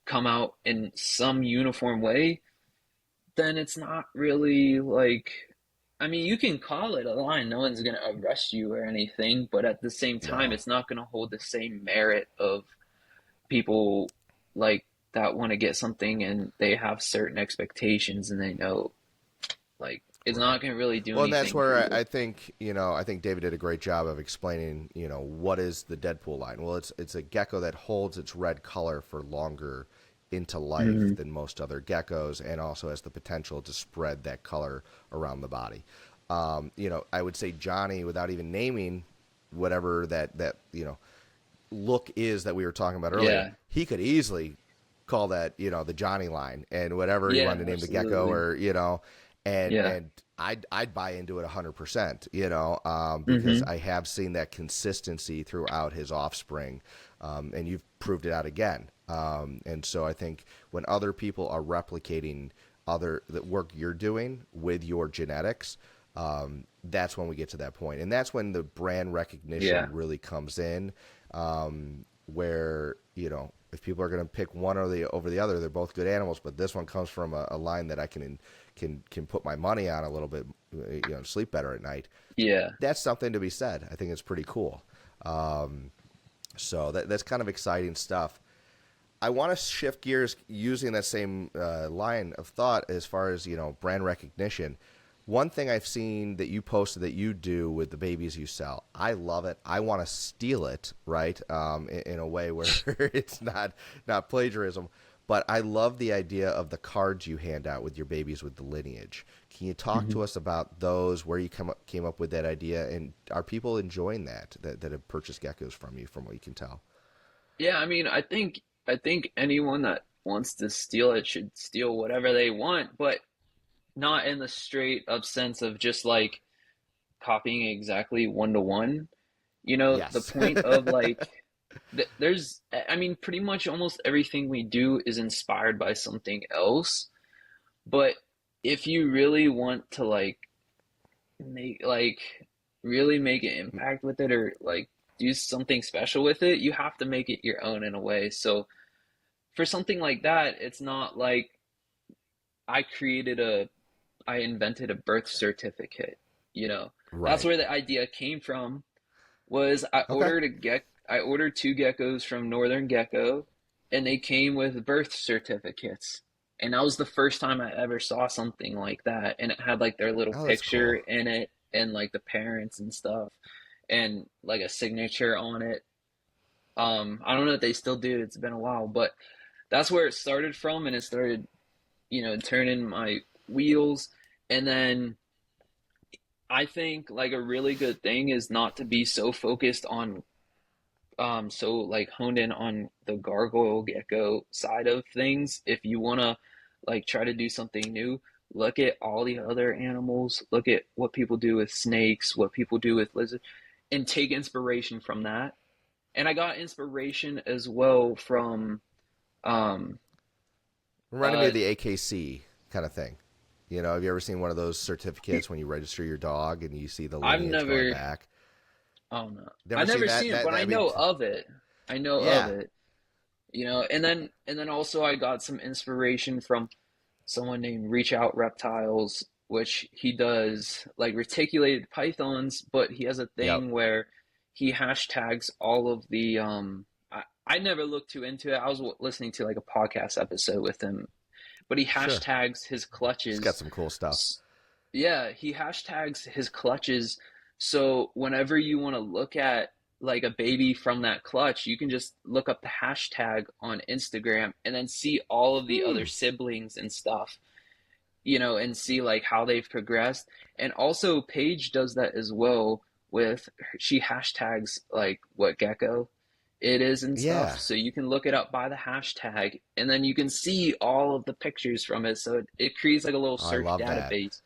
come out in some uniform way, then it's not really like, I mean, you can call it a line, no one's gonna arrest you or anything, but at the same time, No. it's not gonna hold the same merit of people like that want to get something and they have certain expectations, and they know like it's Right. not going to really do Well, and that's anything for where you. I think I think David did a great job of explaining what is the Deadpool line. Well, it's a gecko that holds its red color for longer into life Hmm. than most other geckos, and also has the potential to spread that color around the body. I would say Johnny, without even naming whatever that look is that we were talking about earlier, Yeah. he could easily call that the Johnny line and whatever he Yeah, wanted to name the gecko, absolutely. or and Yeah. I'd buy into it 100%, because Hmm. I have seen that consistency throughout his offspring, and you've proved it out again. And so I think when other people are replicating other the work you're doing with your genetics, that's when we get to that point, and that's when the brand Yeah. recognition really comes in, where if people are going to pick one or the over the other, they're both good animals, but this one comes from a line that I can put my money on a little bit, sleep better at night. Yeah. That's something to be said. I think it's pretty cool. So that's kind of exciting stuff. I want to shift gears using that same line of thought as far as brand recognition. One thing I've seen that you posted that you do with the babies you sell, I love it. I want to steal it, right? In a way where it's not plagiarism, but I love the idea of the cards you hand out with your babies with the lineage. Can you talk Hmm. to us about those? Where you came up with that idea, and are people enjoying that have purchased geckos from you, from what you can tell? Yeah, I mean, I think anyone that wants to steal it should steal whatever they want, but not in the straight up sense of just like copying exactly one to one. The Yes. point of like there's I mean, pretty much almost everything we do is inspired by something else, but if you really want to like make like really make an impact with it or like do something special with it, you have to make it your own in a way. So for something like that, it's not like I created a I invented a birth certificate, you know. That's Right. where the idea came from was Okay. I ordered two geckos from Northern Gecko and they came with birth certificates. And that was the first time I ever saw something like that. And it had like their little Oh, that's picture cool. in it and like the parents and stuff and like a signature on it. I don't know if they still do, it's been a while, but that's where it started from and it started, turning my wheels. And then I think like a really good thing is not to be so focused on so like honed in on the gargoyle gecko side of things. If you want to like try to do something new, look at all the other animals, look at what people do with snakes, what people do with lizards, and take inspiration from that. And I got inspiration as well from um Reminded me uh of the AKC kind of thing. Have you ever seen one of those certificates when you register your dog and you see the I've lineage going never back? oh no. Never I've seen never that? seen it, but That I I mean, know of it. I know of yeah, it. And then also I got some inspiration from someone named Reach Out Reptiles, which he does like reticulated pythons, but he has a yep, thing where he hashtags all of the I never looked too into it. I was listening to like a podcast episode with him, but he sure. hashtags his It's got clutches. some cool stuff. Yeah, he hashtags his clutches. So whenever you want to look at like a baby from that clutch, you can just look up the hashtag on Instagram and then see all of the other Hmm. siblings and stuff, and see like how they've progressed. And also Paige does that as well with she hashtags like what gecko it is and stuff. Yeah. So you can look it up by the hashtag and then you can see all of the pictures from it. So it creates like a little Oh, I search love that. database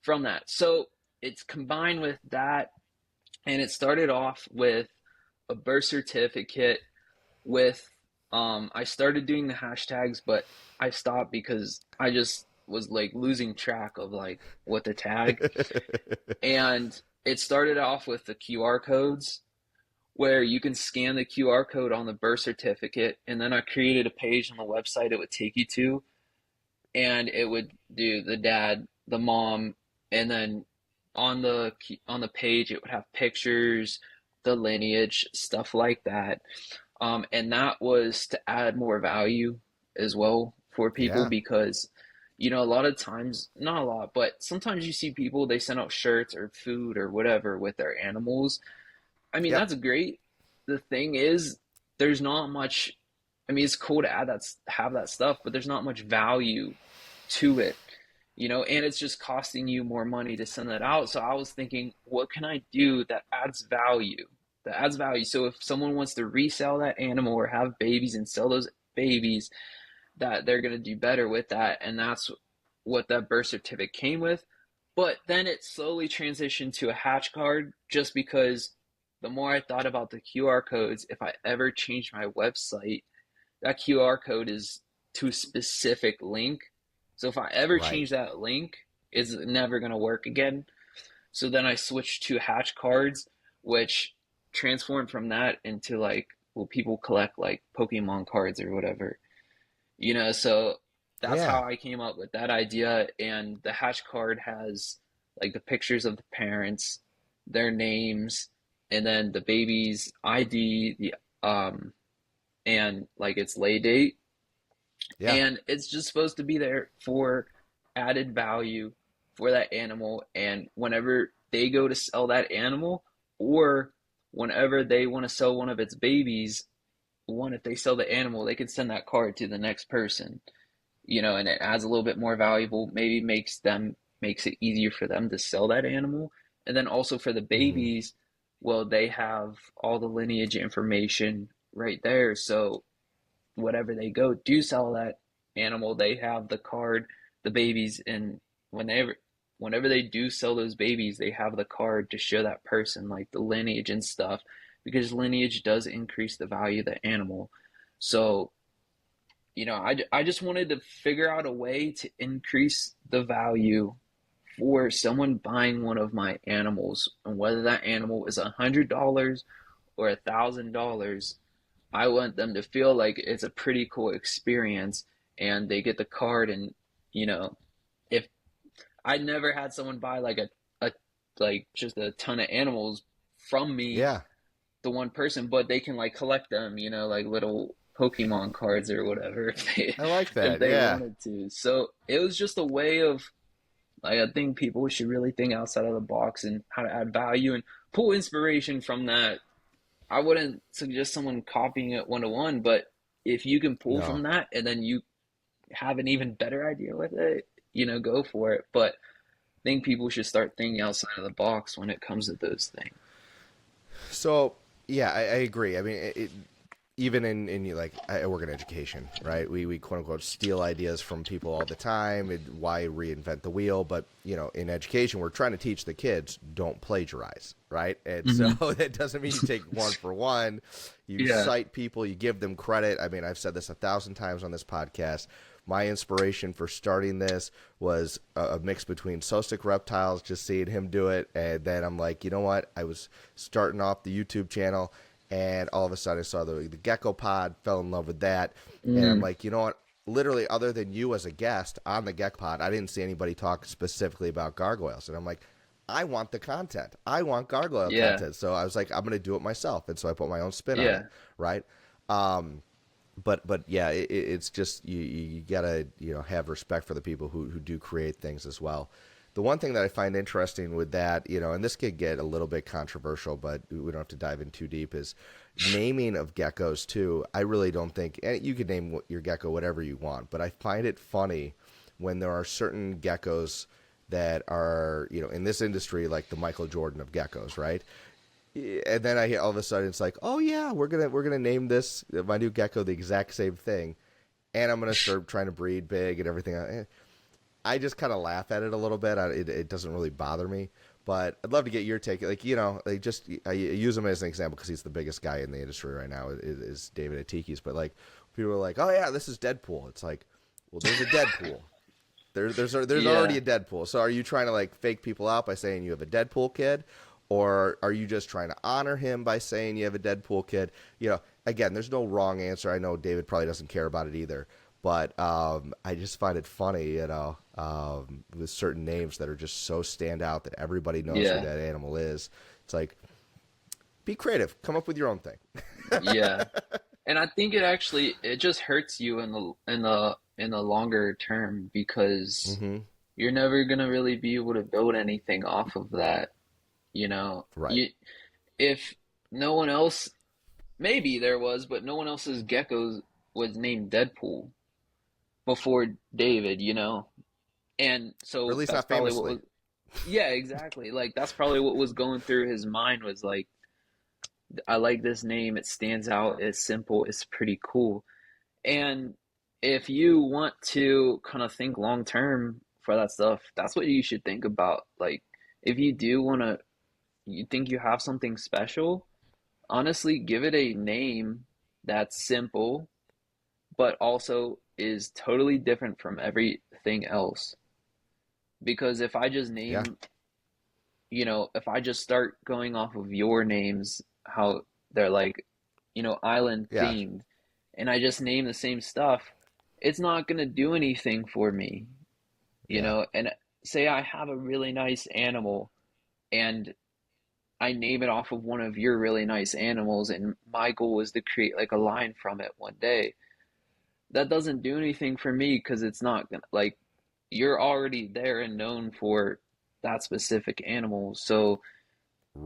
from that. So it's combined with that, and it started off with a birth certificate with I started doing the hashtags, but I stopped because I just was like losing track of like what to tag. And it started off with the QR codes where you can scan the QR code on the birth certificate and then I created a page on the website it would take you to and it would do the dad, the mom, and then on the page it would have pictures, the lineage, stuff like that. And that was to add more value as well for people Yeah. because a lot of times, not a lot, but sometimes you see people they send out shirts or food or whatever with their animals. I mean, Yep. that's great. The thing is, there's not much. I mean, it's cool to have that stuff, but there's not much value to it, and it's just costing you more money to send that out. So I was thinking, what can I do that adds value? That adds value. So if someone wants to resell that animal or have babies and sell those babies, that they're going to do better with that. And what that birth certificate came with. But then it slowly transitioned to a hatch card just because the more I thought about the QR codes, if I ever changed my website, that QR code is to a specific link. So if I ever Right. change that link, it's never going to work again. So then I switched to hatch cards, which transformed from that into like, well, people collect like Pokemon cards or whatever, so that's Yeah. how I came up with that idea. And the hatch card has like the pictures of the parents, their names, and then the baby's ID, and like its lay date. Yeah. And it's just supposed to be there for added value for that animal. And whenever they go to sell that animal, or whenever they want to sell one of its babies, if they sell the animal, they can send that card to the next person, and it adds a little bit more valuable, maybe makes it easier for them to sell that animal. And then also for the Hmm. babies, well, they have all the lineage information right there. So whatever they go do sell that animal, they have the card, the babies, and whenever whenever they do sell those babies, they have the card to show that person like the lineage and stuff, because lineage does increase the value of the animal. So I just wanted to figure out a way to increase the value for someone buying one of my animals, and whether that animal is $100 or $1,000, I want them to feel like it's a pretty cool experience, and they get the card. And you know, if I never had someone buy like a like just a ton of animals from me, Yeah. the one person, but they can like collect them, like little Pokemon cards or whatever if they I like if that. they Yeah. wanted to. So it was just a way of like, I think people should really think outside of the box and how to add value and pull inspiration from that. I wouldn't suggest someone copying it one to one, but if you can pull No. from that and then you have an even better idea with it, go for it. But I think people should start thinking outside of the box when it comes to those things. So yeah, I agree. I mean, even in like I work in education, right? We quote unquote steal ideas from people all the time. Why reinvent the wheel? But in education, we're trying to teach the kids don't plagiarize, right? And so Hmm. that doesn't mean you take one for one. You Yeah. cite people, you give them credit. I mean, I've said this 1,000 times on this podcast. My inspiration for starting this was a mix between Sostic Reptiles, just seeing him do it, and then I'm like, you know what? I was starting off the YouTube channel, and all of a sudden I saw the Gecko Pod, fell in love with that, and I'm Mm. like, you know what? Literally, other than you as a guest on the Gecko Pod, I didn't see anybody talk specifically about gargoyles, and I'm like, I want the content. I want gargoyle Yeah. content. So I was like, I'm going to do it myself, and so I put my own spin on it, Yeah. right? Um, but yeah, it's just you gotta have respect for the people who do create things as well. The one thing that I find interesting with that, and this could get a little bit controversial, but we don't have to dive in too deep, is naming of geckos too. I really don't think, and you can name your gecko whatever you want, but I find it funny when there are certain geckos that are, in this industry, like the Michael Jordan of geckos, right? And then I hear all of a sudden it's like, oh yeah, we're gonna name this my new gecko the exact same thing, and I'm gonna start trying to breed big and everything. I just kind of laugh at it a little bit. It doesn't really bother me, but I'd love to get your take. Like just I use him as an example because he's the biggest guy in the industry right now. Is David Atiki's, but like people are like, oh yeah, this is Deadpool. It's like, well, there's a Deadpool. There's already Yeah. a Deadpool. So are you trying to like fake people out by saying you have a Deadpool kid, or are you just trying to honor him by saying you have a Deadpool kid? Again, there's no wrong answer. I know David probably doesn't care about it either, but I just find it funny, with certain names that are just so stand out that everybody knows who Yeah. that animal is. It's like, be creative, come up with your own thing. Yeah. And I think it just hurts you in the longer term, because Mm-hmm. you're never gonna really be able to build anything off of that. Right. You if no one else, maybe there was, but no one else's geckos was named Deadpool before David, and Or at so least that's not probably what famously. was. Yeah, exactly. Like that's probably what was going through his mind, was like, I like this name, it stands out, it's simple, it's pretty cool. And if you want to kind of think long term for that stuff, that's what you should think about. Like, if you do want to, you think you have something special, honestly, give it a name that's simple, but also is totally different from everything else. Because if I just Yeah. name, if I just start going off of your names, how they're like, island Yeah. themed, and I just name the same stuff, it's not gonna do anything for me, Yeah. And say I have a really nice animal and I name it off of one of your really nice animals, and my goal is to create like a line from it one day. That doesn't do anything for me because it's not gonna like you're already there and known for that specific animal. So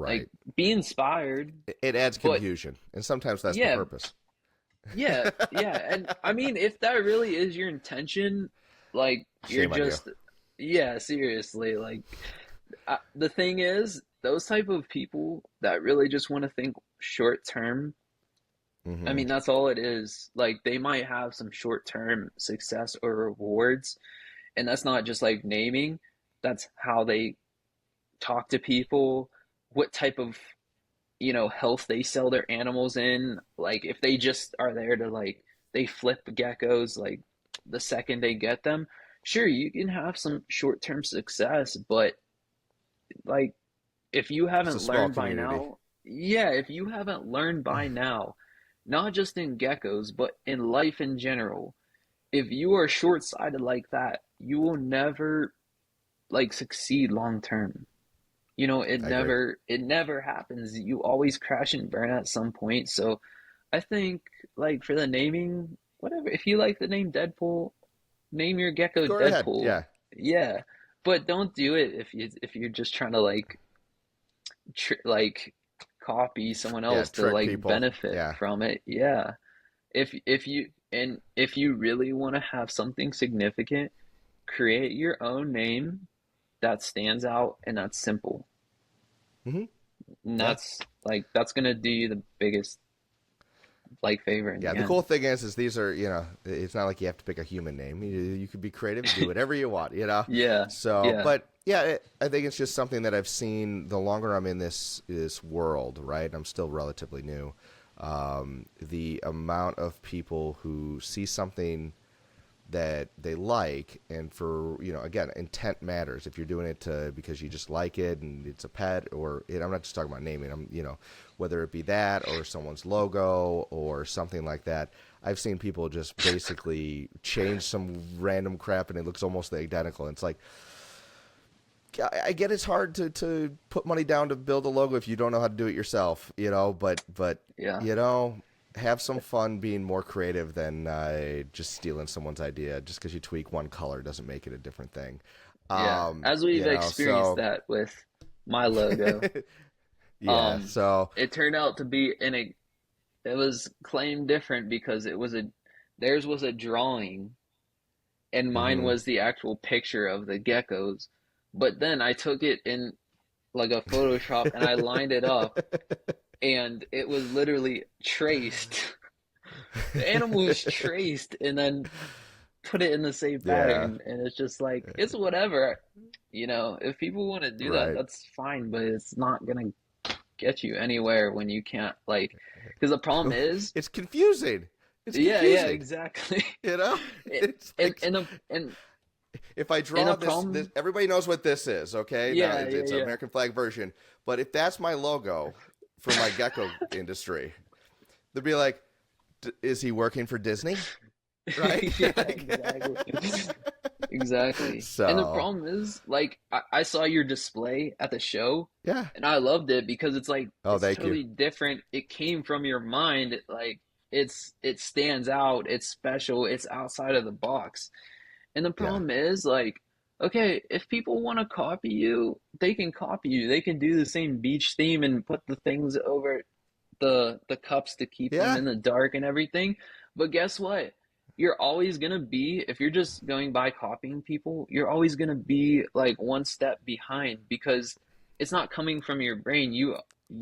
like Right. be inspired, It adds but confusion, and sometimes that's the yeah, purpose. yeah. And I mean, if that really is your intention, like you're Shame on you. just, yeah, seriously, like the thing is, those type of people that really just want to think short term, I Hmm. mean, that's all it is. Like they might have some short term success or rewards, and that's not just like naming, that's how they talk to people, what type of, health they sell their animals in. Like if they just are there to like they flip geckos like the second they get them, sure, you can have some short-term success, but like if you It's a haven't small learned by community. now, yeah, if you haven't learned by now, not just in geckos, but in life in general, if you are short-sighted like that, you will never like succeed long term. It I agree. never happens. You always crash and burn at some point. So I think like for the naming, whatever, if you like the name Deadpool, name your gecko Go right ahead. Deadpool. Yeah. Yeah. But don't do it if you're just trying to like like copy someone Yeah. else to Trick like people. benefit Yeah. from it. Yeah. If you really want to have something significant, create your own name that stands out and that's simple. Hmm. And Yeah. that's gonna do you the biggest like favor in Yeah, the the cool end. thing is these are, it's not like you have to pick a human name. You could be creative, do whatever you want. Yeah, So, yeah, but yeah, I think it's just something that I've seen the longer I'm in this world, right? I'm still relatively new. The amount of people who see something that they like, and for, again, intent matters. If you're doing it because you just like it and it's a pet, or I'm not just talking about naming, whether it be that or someone's logo or something like that. I've seen people just basically change some random crap and it looks almost identical, and it's like, I get it's hard to put money down to build a logo if you don't know how to do it yourself, but yeah, you know, have some fun being more creative than just stealing someone's idea. Just because you tweak one color doesn't make it a different thing. yeah. As we've experienced So that with my logo, yeah, um, so it turned out to be it was claimed different because theirs was a drawing and mine mhm. was the actual picture of the geckos. But then I took it in like a Photoshop and I lined it up and it was literally traced. The animal was traced and then put it in the same Yeah, pattern, and it's just like it's whatever. If people want to do that, right. that's fine, but it's not gonna get you anywhere when you can't like because the problem is, It's confusing. It's yeah, confusing. exactly. You know, it, it's and like, and the and if I and draw the this, problem, everybody knows what this is. Okay, now yeah, it's an yeah, American flag version. But if that's my logo for my gecko industry, they'd be like, "Is he working for Disney?" yeah. Right? Yeah, Like, exactly. Exactly. And the so problem is, like, I saw your display at the show yeah. and I loved it because it's like Oh, it's thank you. totally different. It came from your mind. Like it stands out, it's special, it's outside of the box. And the Yeah, problem is like, okay, if people want to copy you, they can copy you. They can do the same beach theme and put the things over the cups to keep them yeah, in the dark and everything. But guess what? You're always gonna be, if you're just going by copying people, you're always gonna be like one step behind because it's not coming from your brain.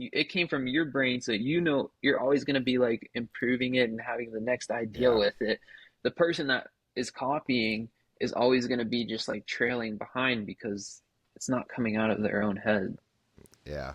It came from your brain, so you're always gonna be like improving it and having the next idea yeah, with it. The person that is copying is always going to be just like trailing behind because it's not coming out of their own head. Yeah.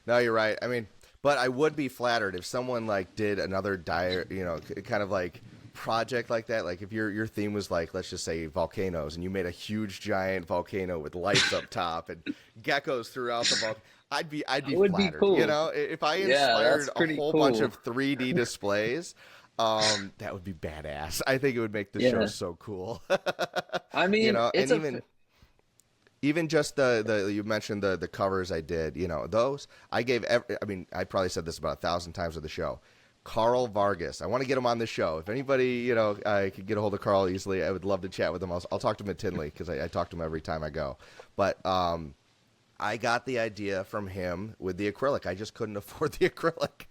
No, you're right. I mean, but I would be flattered if someone like did another kind of like project like that. Like if your theme was like, let's just say volcanoes, and you made a huge giant volcano with lights up top and geckos throughout the volcano. I'd be That would be flattered. You cool. know, if I Yeah, that's inspired a pretty whole bunch cool. of 3D displays, that would be badass. I think it would make the show Yeah. so cool. I mean, And it's a even just the you mentioned the covers I did, those I gave I mean, I probably said this about 1,000 times of the show. Carl Vargas, I want to get him on the show. If anybody, I could get a hold of Carl easily, I would love to chat with him. I'll talk to him at Tinley because I talk to him every time I go. But I got the idea from him with the acrylic. I just couldn't afford the acrylic.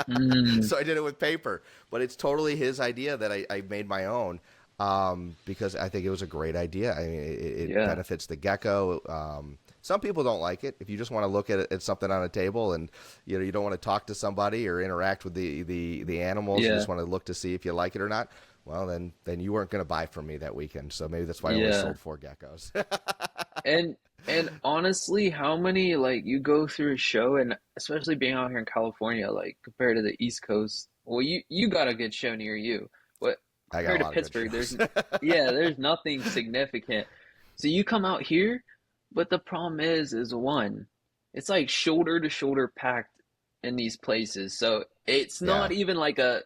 mm, So I did it with paper. But it's totally his idea that I made my own, because I think it was a great idea. I mean, it yeah. benefits the gecko. Some people don't like it. If you just want to look at something on a table and you don't want to talk to somebody or interact with the animals, you Yeah. just want to look to see if you like it or not. Well, then you weren't going to buy from me that weekend. So maybe that's why I only Yeah. sold 4 geckos. And and honestly, how many like you go through a show and especially being out here in California, like compared to the East Coast, well you got a good show near you. But I got a compared to lot of good Pittsburgh, shows. there's nothing significant. So you come out here, but the problem is one, it's like shoulder to shoulder packed in these places. So it's Yeah. not even like a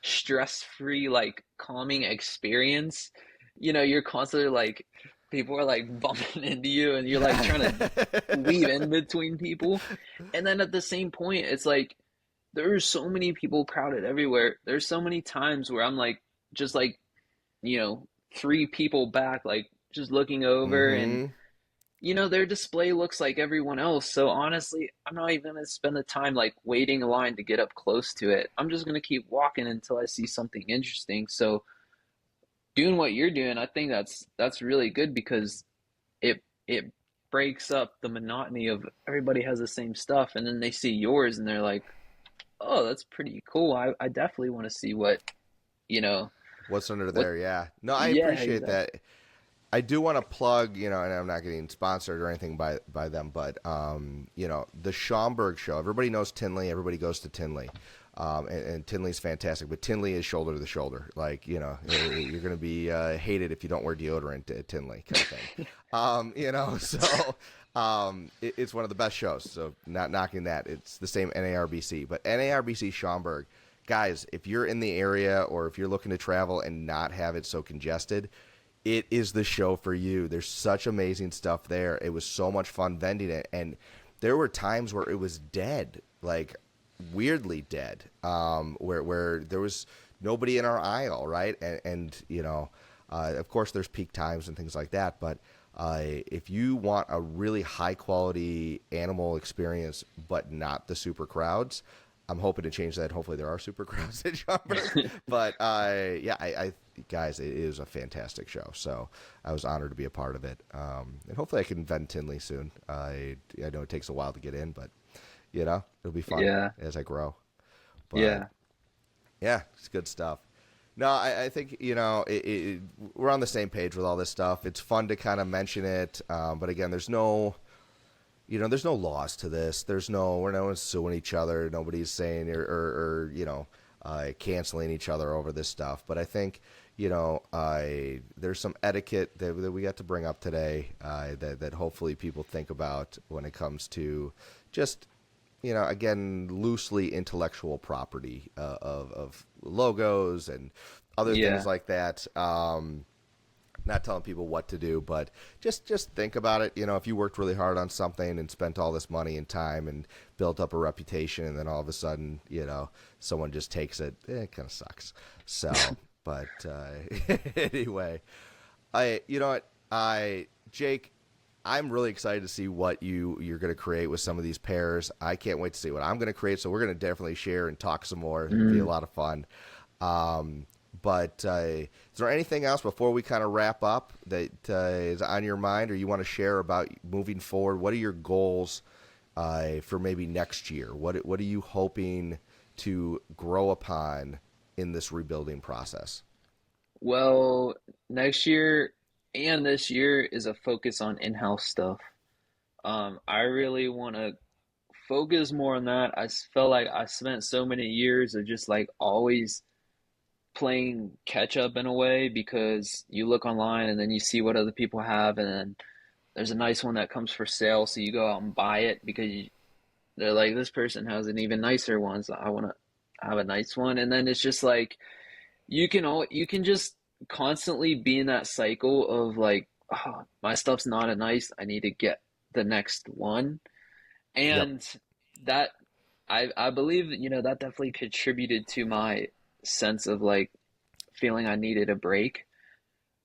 stress-free like calming experience. You're constantly like people are like bumping into you and you're like trying to weave in between people. And then at the same point, it's like there's so many people crowded everywhere. There's so many times where I'm like just like, you know, three people back like just looking over and Mm-hmm. their display looks like everyone else. So honestly, I'm not even gonna spend the time like waiting in line to get up close to it. I'm just gonna keep walking until I see something interesting. So doing what you're doing, I think that's really good because it breaks up the monotony of everybody has the same stuff and then they see yours and they're like, oh, that's pretty cool. I definitely want to see What's under what there? Yeah. No, I yeah, appreciate exactly. that. I do want to plug, and I'm not getting sponsored or anything by them, but the Schaumburg show. Everybody knows Tinley. Everybody goes to Tinley, and Tinley's fantastic. But Tinley is shoulder to shoulder. Like you're going to be hated if you don't wear deodorant at Tinley, kind of thing. So it's one of the best shows. So not knocking that. It's the same NARBC, but NARBC Schaumburg. Guys, if you're in the area or if you're looking to travel and not have it so congested, it is the show for you. There's such amazing stuff there. It was so much fun vending it, and there were times where it was dead, like weirdly dead, where there was nobody in our aisle, right? And of course, there's peak times and things like that. But if you want a really high quality animal experience, but not the super crowds, I'm hoping to change that. Hopefully, there are super crowds at Schaumburg. But yeah, guys, it is a fantastic show. So I was honored to be a part of it. And hopefully, I can vent Tinley soon. I know it takes a while to get in, but it'll be fun Yeah. as I grow. But Yeah. yeah, it's good stuff. No, I think we're on the same page with all this stuff. It's fun to kind of mention it, but again, there's no laws to this. We're no one's suing each other. Nobody's saying or canceling each other over this stuff. But I think, there's some etiquette that we got to bring up today, that hopefully people think about when it comes to just, again, loosely intellectual property, of logos and other things Yeah. like that. Not telling people what to do, but just think about it. If you worked really hard on something and spent all this money and time and built up a reputation, and then all of a sudden, someone just takes it, it kind of sucks. So, but anyway, you know what, Jake, I'm really excited to see what you're going to create with some of these pairs. I can't wait to see what I'm going to create. So we're going to definitely share and talk some more. It'll be a Mm. lot of fun. But is there anything else before we kind of wrap up that is on your mind or you want to share about moving forward? What are your goals for maybe next year? What are you hoping to grow upon in this rebuilding process? Well, next year and this year is a focus on in-house stuff. I really want to focus more on that. Felt like I spent so many years of just like always playing catch up in a way because you look online and then you see what other people have, and then there's a nice one that comes for sale, so you go out and buy it because they're like, this person has an even nicer one, so I want to have a nice one. And then it's just like you can just constantly be in that cycle of like, oh, my stuff's not a nice, I need to get the next one. Yep. And that I believe that, that definitely contributed to my sense of like feeling I needed a break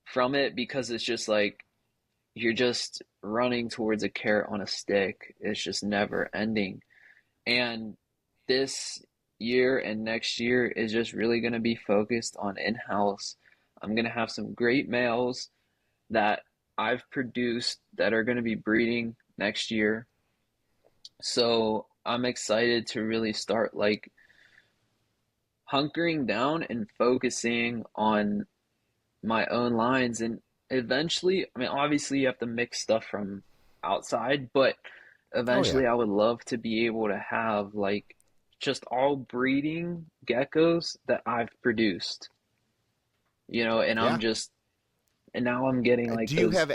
from it, because it's just like you're just running towards a carrot on a stick. It's just never ending. And this year and next year is just really going to be focused on in-house. I'm going to have some great males that I've produced that are going to be breeding next year. So I'm excited to really start like hunkering down and focusing on my own lines. And eventually, I mean, obviously you have to mix stuff from outside, but Oh yeah. eventually I would love to be able to have like just all breeding geckos that I've produced, and Yeah. and now I'm getting like Do you those.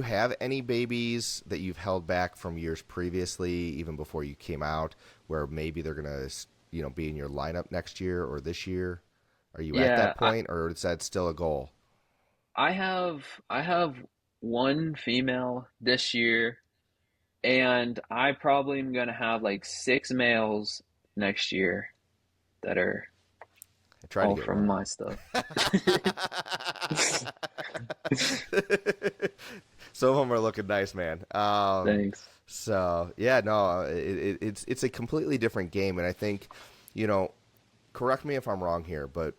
have any babies that you've held back from years previously, even before you came out, where maybe they're gonna be in your lineup next year or this year? Are you at Yeah, that point, or is that still a goal? I have one female this year, and I probably am gonna have like six males next year that are I tried to all get from one. my stuff. Some of them are looking nice, man. Thanks. So yeah, no, it's a completely different game, and I think, you know, correct me if I'm wrong here, but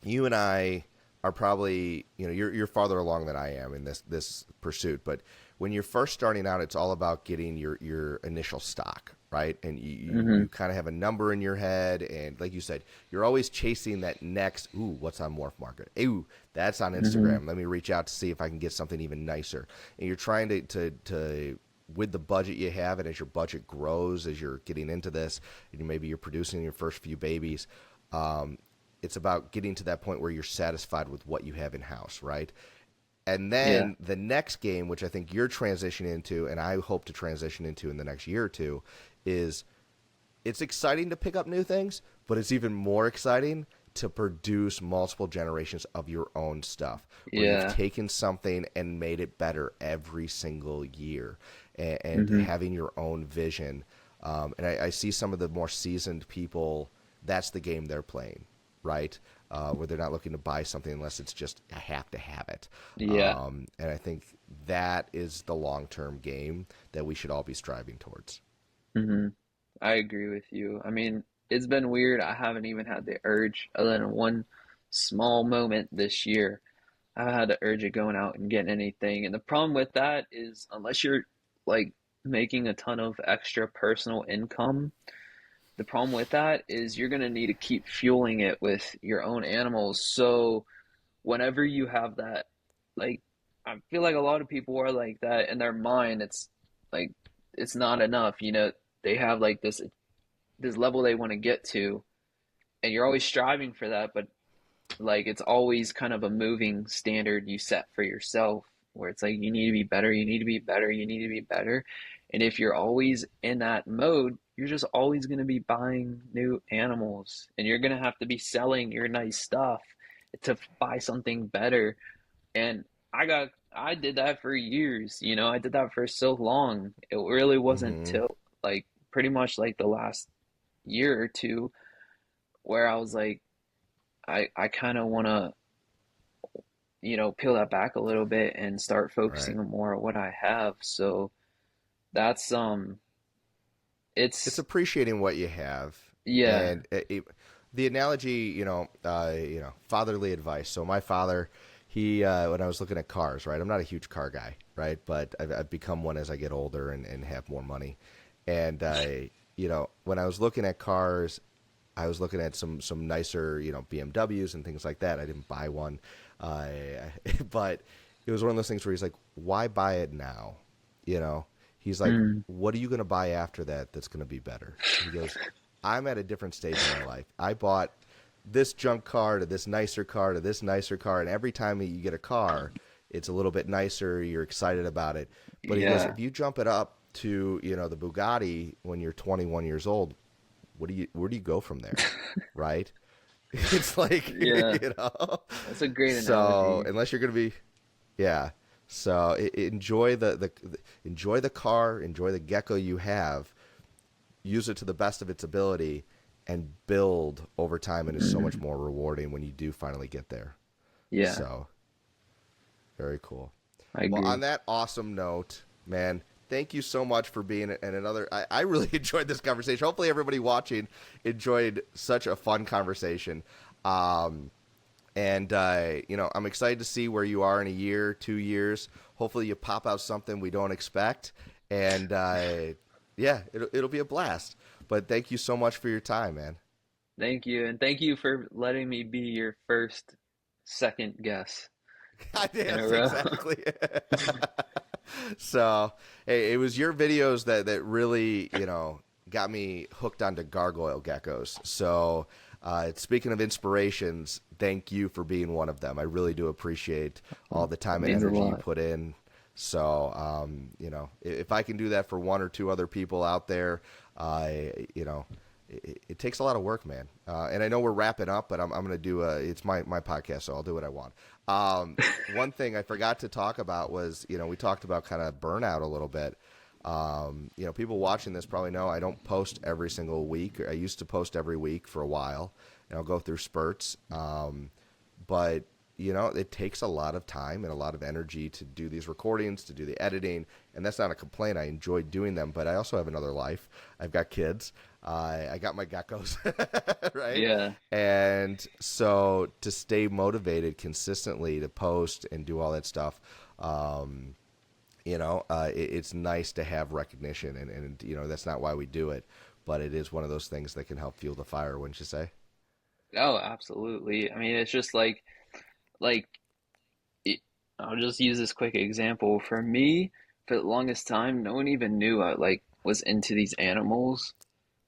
you and I are probably, you're farther along than I am in this pursuit. But when you're first starting out, it's all about getting your initial stock, right? And you Hmm. kind of have a number in your head, and like you said, you're always chasing that next. Ooh, what's on Morph Market? Ooh, that's on Hmm. Instagram. Let me reach out to see if I can get something even nicer. And you're trying to with the budget you have, and as your budget grows, as you're getting into this, and maybe you're producing your first few babies, um, it's about getting to that point where you're satisfied with what you have in house, right? And Yeah. then the next game, which I think you're transitioning into, and I hope to transition into in the next year or two, is it's exciting to pick up new things, but it's even more exciting to produce multiple generations of your own stuff where you've Yeah. taken something and made it better every single year, and Hmm. having your own vision. And I see some of the more seasoned people, that's the game they're playing, right? Where they're not looking to buy something unless it's just I have to have it. Yeah. And I think that is the long term game that we should all be striving towards. Hmm. I agree with you. I mean, it's been weird. I haven't even had the urge, other than one small moment this year. I haven't had the urge of going out and getting anything. And the problem with that is, unless you're like making a ton of extra personal income, the problem with that is you're going to need to keep fueling it with your own animals. So whenever you have that, like, I feel like a lot of people are like that in their mind. It's like it's not enough. They have like this level they want to get to, and you're always striving for that, but like it's always kind of a moving standard you set for yourself, where it's like you need to be better, you need to be better, you need to be better. And if you're always in that mode, you're just always going to be buying new animals, and you're going to have to be selling your nice stuff to buy something better. And I did that for years. I did that for so long. It really wasn't Mm-hmm. till like pretty much like the last year or two where I was like, I kind of want to, peel that back a little bit and start Right. focusing on more on what I have. So that's It's it's appreciating what you have, yeah. and the analogy, fatherly advice. So my father, he when I was looking at cars, right? I'm not a huge car guy, right? But I've become one as I get older and have more money. And when I was looking at cars, I was looking at some nicer, BMWs and things like that. I didn't buy one, uh, but it was one of those things where he's like, why buy it now? You know, he's like, Mm, what are you going to buy after that that's going to be better? He goes, I'm at a different stage in my life. I bought this junk car to this nicer car to this nicer car, and every time you get a car, it's a little bit nicer. You're excited about it. But he goes, yeah. if you jump it up to the Bugatti when you're 21 years old, where do you go from there, right? It's like Yeah. That's a great so analogy. unless you're going to be yeah. So enjoy enjoy the car, enjoy the Gecko you have, use it to the best of its ability, and build over time. And it's so much Mm, more rewarding when you do finally get there. yeah, So very cool. I Well, on agree. that awesome note, man, thank you so much for being in another. I really enjoyed this conversation. Hopefully, everybody watching enjoyed such a fun conversation. Um, and I'm excited to see where you are in a year, 2 years. Hopefully, you pop out something we don't expect, and yeah, it'll be a blast. But thank you so much for your time, man. Thank you, and thank you for letting me be your first second guess in a Yes, row. exactly. So, hey, it was your videos that really got me hooked onto gargoyle geckos. So, speaking of inspirations, thank you for being one of them. I really do appreciate all the That time and means a energy you lot. put in. So, if I can do that for one or two other people out there, it takes a lot of work, man. And I know we're wrapping up, but I'm going to do it's my podcast, so I'll do what I want. One thing I forgot to talk about was, we talked about kind of burnout a little bit. People watching this probably know I don't post every single week. I used to post every week for a while, and I'll go through spurts. But it takes a lot of time and a lot of energy to do these recordings, to do the editing, and that's not a complaint. I enjoy doing them, but I also have another life. I've got kids. I got my geckos, right? Yeah. And so to stay motivated consistently to post and do all that stuff, it's nice to have recognition, and that's not why we do it, but it is one of those things that can help fuel the fire, wouldn't you say? Oh, absolutely. I mean, it's just like it, I'll just use this quick example. For me, for the longest time, no one even knew I was into these animals.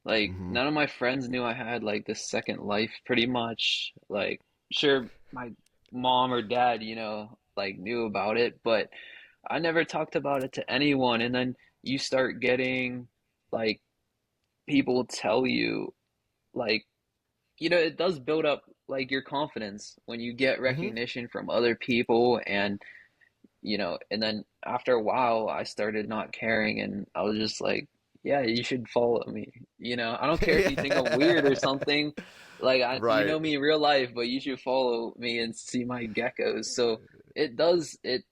Like Mm-hmm. none of my friends knew I had like this second life pretty much. Like sure my mom or dad, knew about it, but I never talked about it to anyone. And then you start getting like people tell you like it does build up like your confidence when you get Mm-hmm. recognition from other people and and then after a while I started not caring and I was just like, yeah, you should follow me. I don't care if you think I'm weird or Yeah. something. Like you know Right. me in real life, but you should follow me and see my geckos. So it does it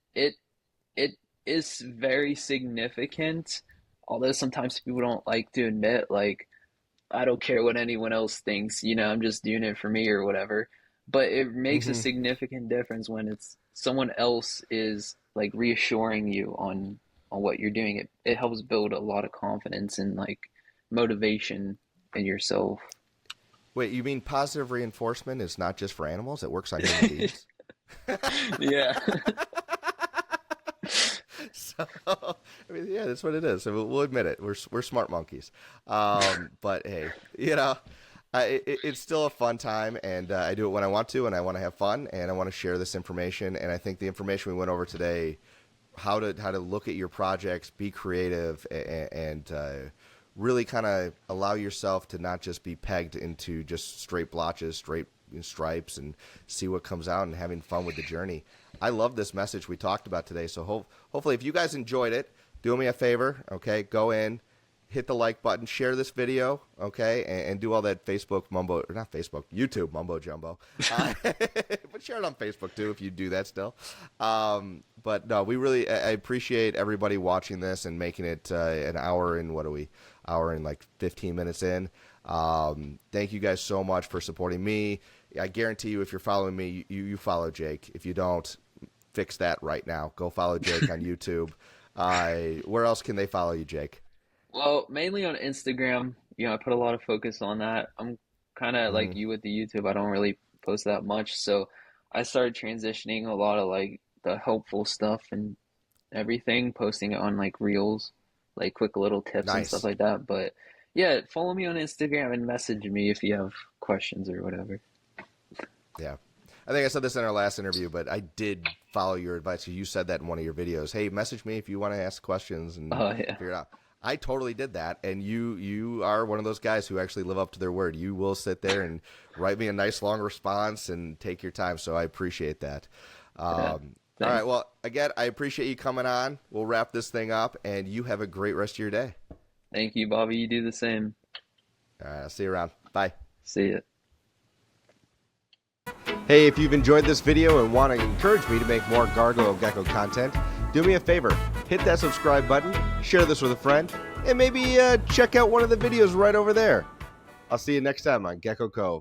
is very significant, although sometimes people don't like to admit like I don't care what anyone else thinks, I'm just doing it for me or whatever. But it makes a Mm-hmm. significant difference when it's someone else is like reassuring you on what you're doing. It helps build a lot of confidence and like motivation in yourself. Wait, you mean positive reinforcement is not just for animals? It works on human beings? Yeah. So, I mean, yeah, that's what it is. So we'll admit it. We're smart monkeys. But hey, it's still a fun time, and I do it when I want to, and I want to have fun, and I want to share this information. And I think the information we went over today, how to look at your projects, be creative, and really kind of allow yourself to not just be pegged into just straight blotches, straight stripes, and see what comes out and having fun with the journey. I love this message we talked about today. So hopefully, if you guys enjoyed it, do me a favor, okay? Go in, hit the like button, share this video, okay, and do all that Facebook mumbo, or not Facebook, YouTube mumbo jumbo. But share it on Facebook too if you do that still. But no, I appreciate everybody watching this and making it an hour and what are we? Hour and like 15 minutes in. Thank you guys so much for supporting me. I guarantee you, if you're following me, you follow Jake. If you don't, fix that right now. Go follow Jake on YouTube. Where else can they follow you, Jake? Well, mainly on Instagram, I put a lot of focus on that. I'm kind of like Mm-hmm. you with the YouTube. I don't really post that much, so I started transitioning a lot of like the helpful stuff and everything, posting it on like reels, like quick little tips and stuff Nice. like that. But yeah, follow me on Instagram and message me if you have questions or whatever. Yeah. I think I said this in our last interview, but I did follow your advice. You said that in one of your videos. Hey, message me if you want to ask questions and Oh yeah, figure it out. I totally did that, and you are one of those guys who actually live up to their word. You will sit there and write me a nice long response and take your time. So I appreciate that. yeah. All right. Thanks. Well, again, I appreciate you coming on. We'll wrap this thing up, and you have a great rest of your day. Thank you, Bobby. You do the same. All right. I'll see you around. Bye. See ya. Hey, if you've enjoyed this video and want to encourage me to make more Gargoyle Gecko content, do me a favor, hit that subscribe button, share this with a friend, and maybe check out one of the videos right over there. I'll see you next time on Gecko Cove.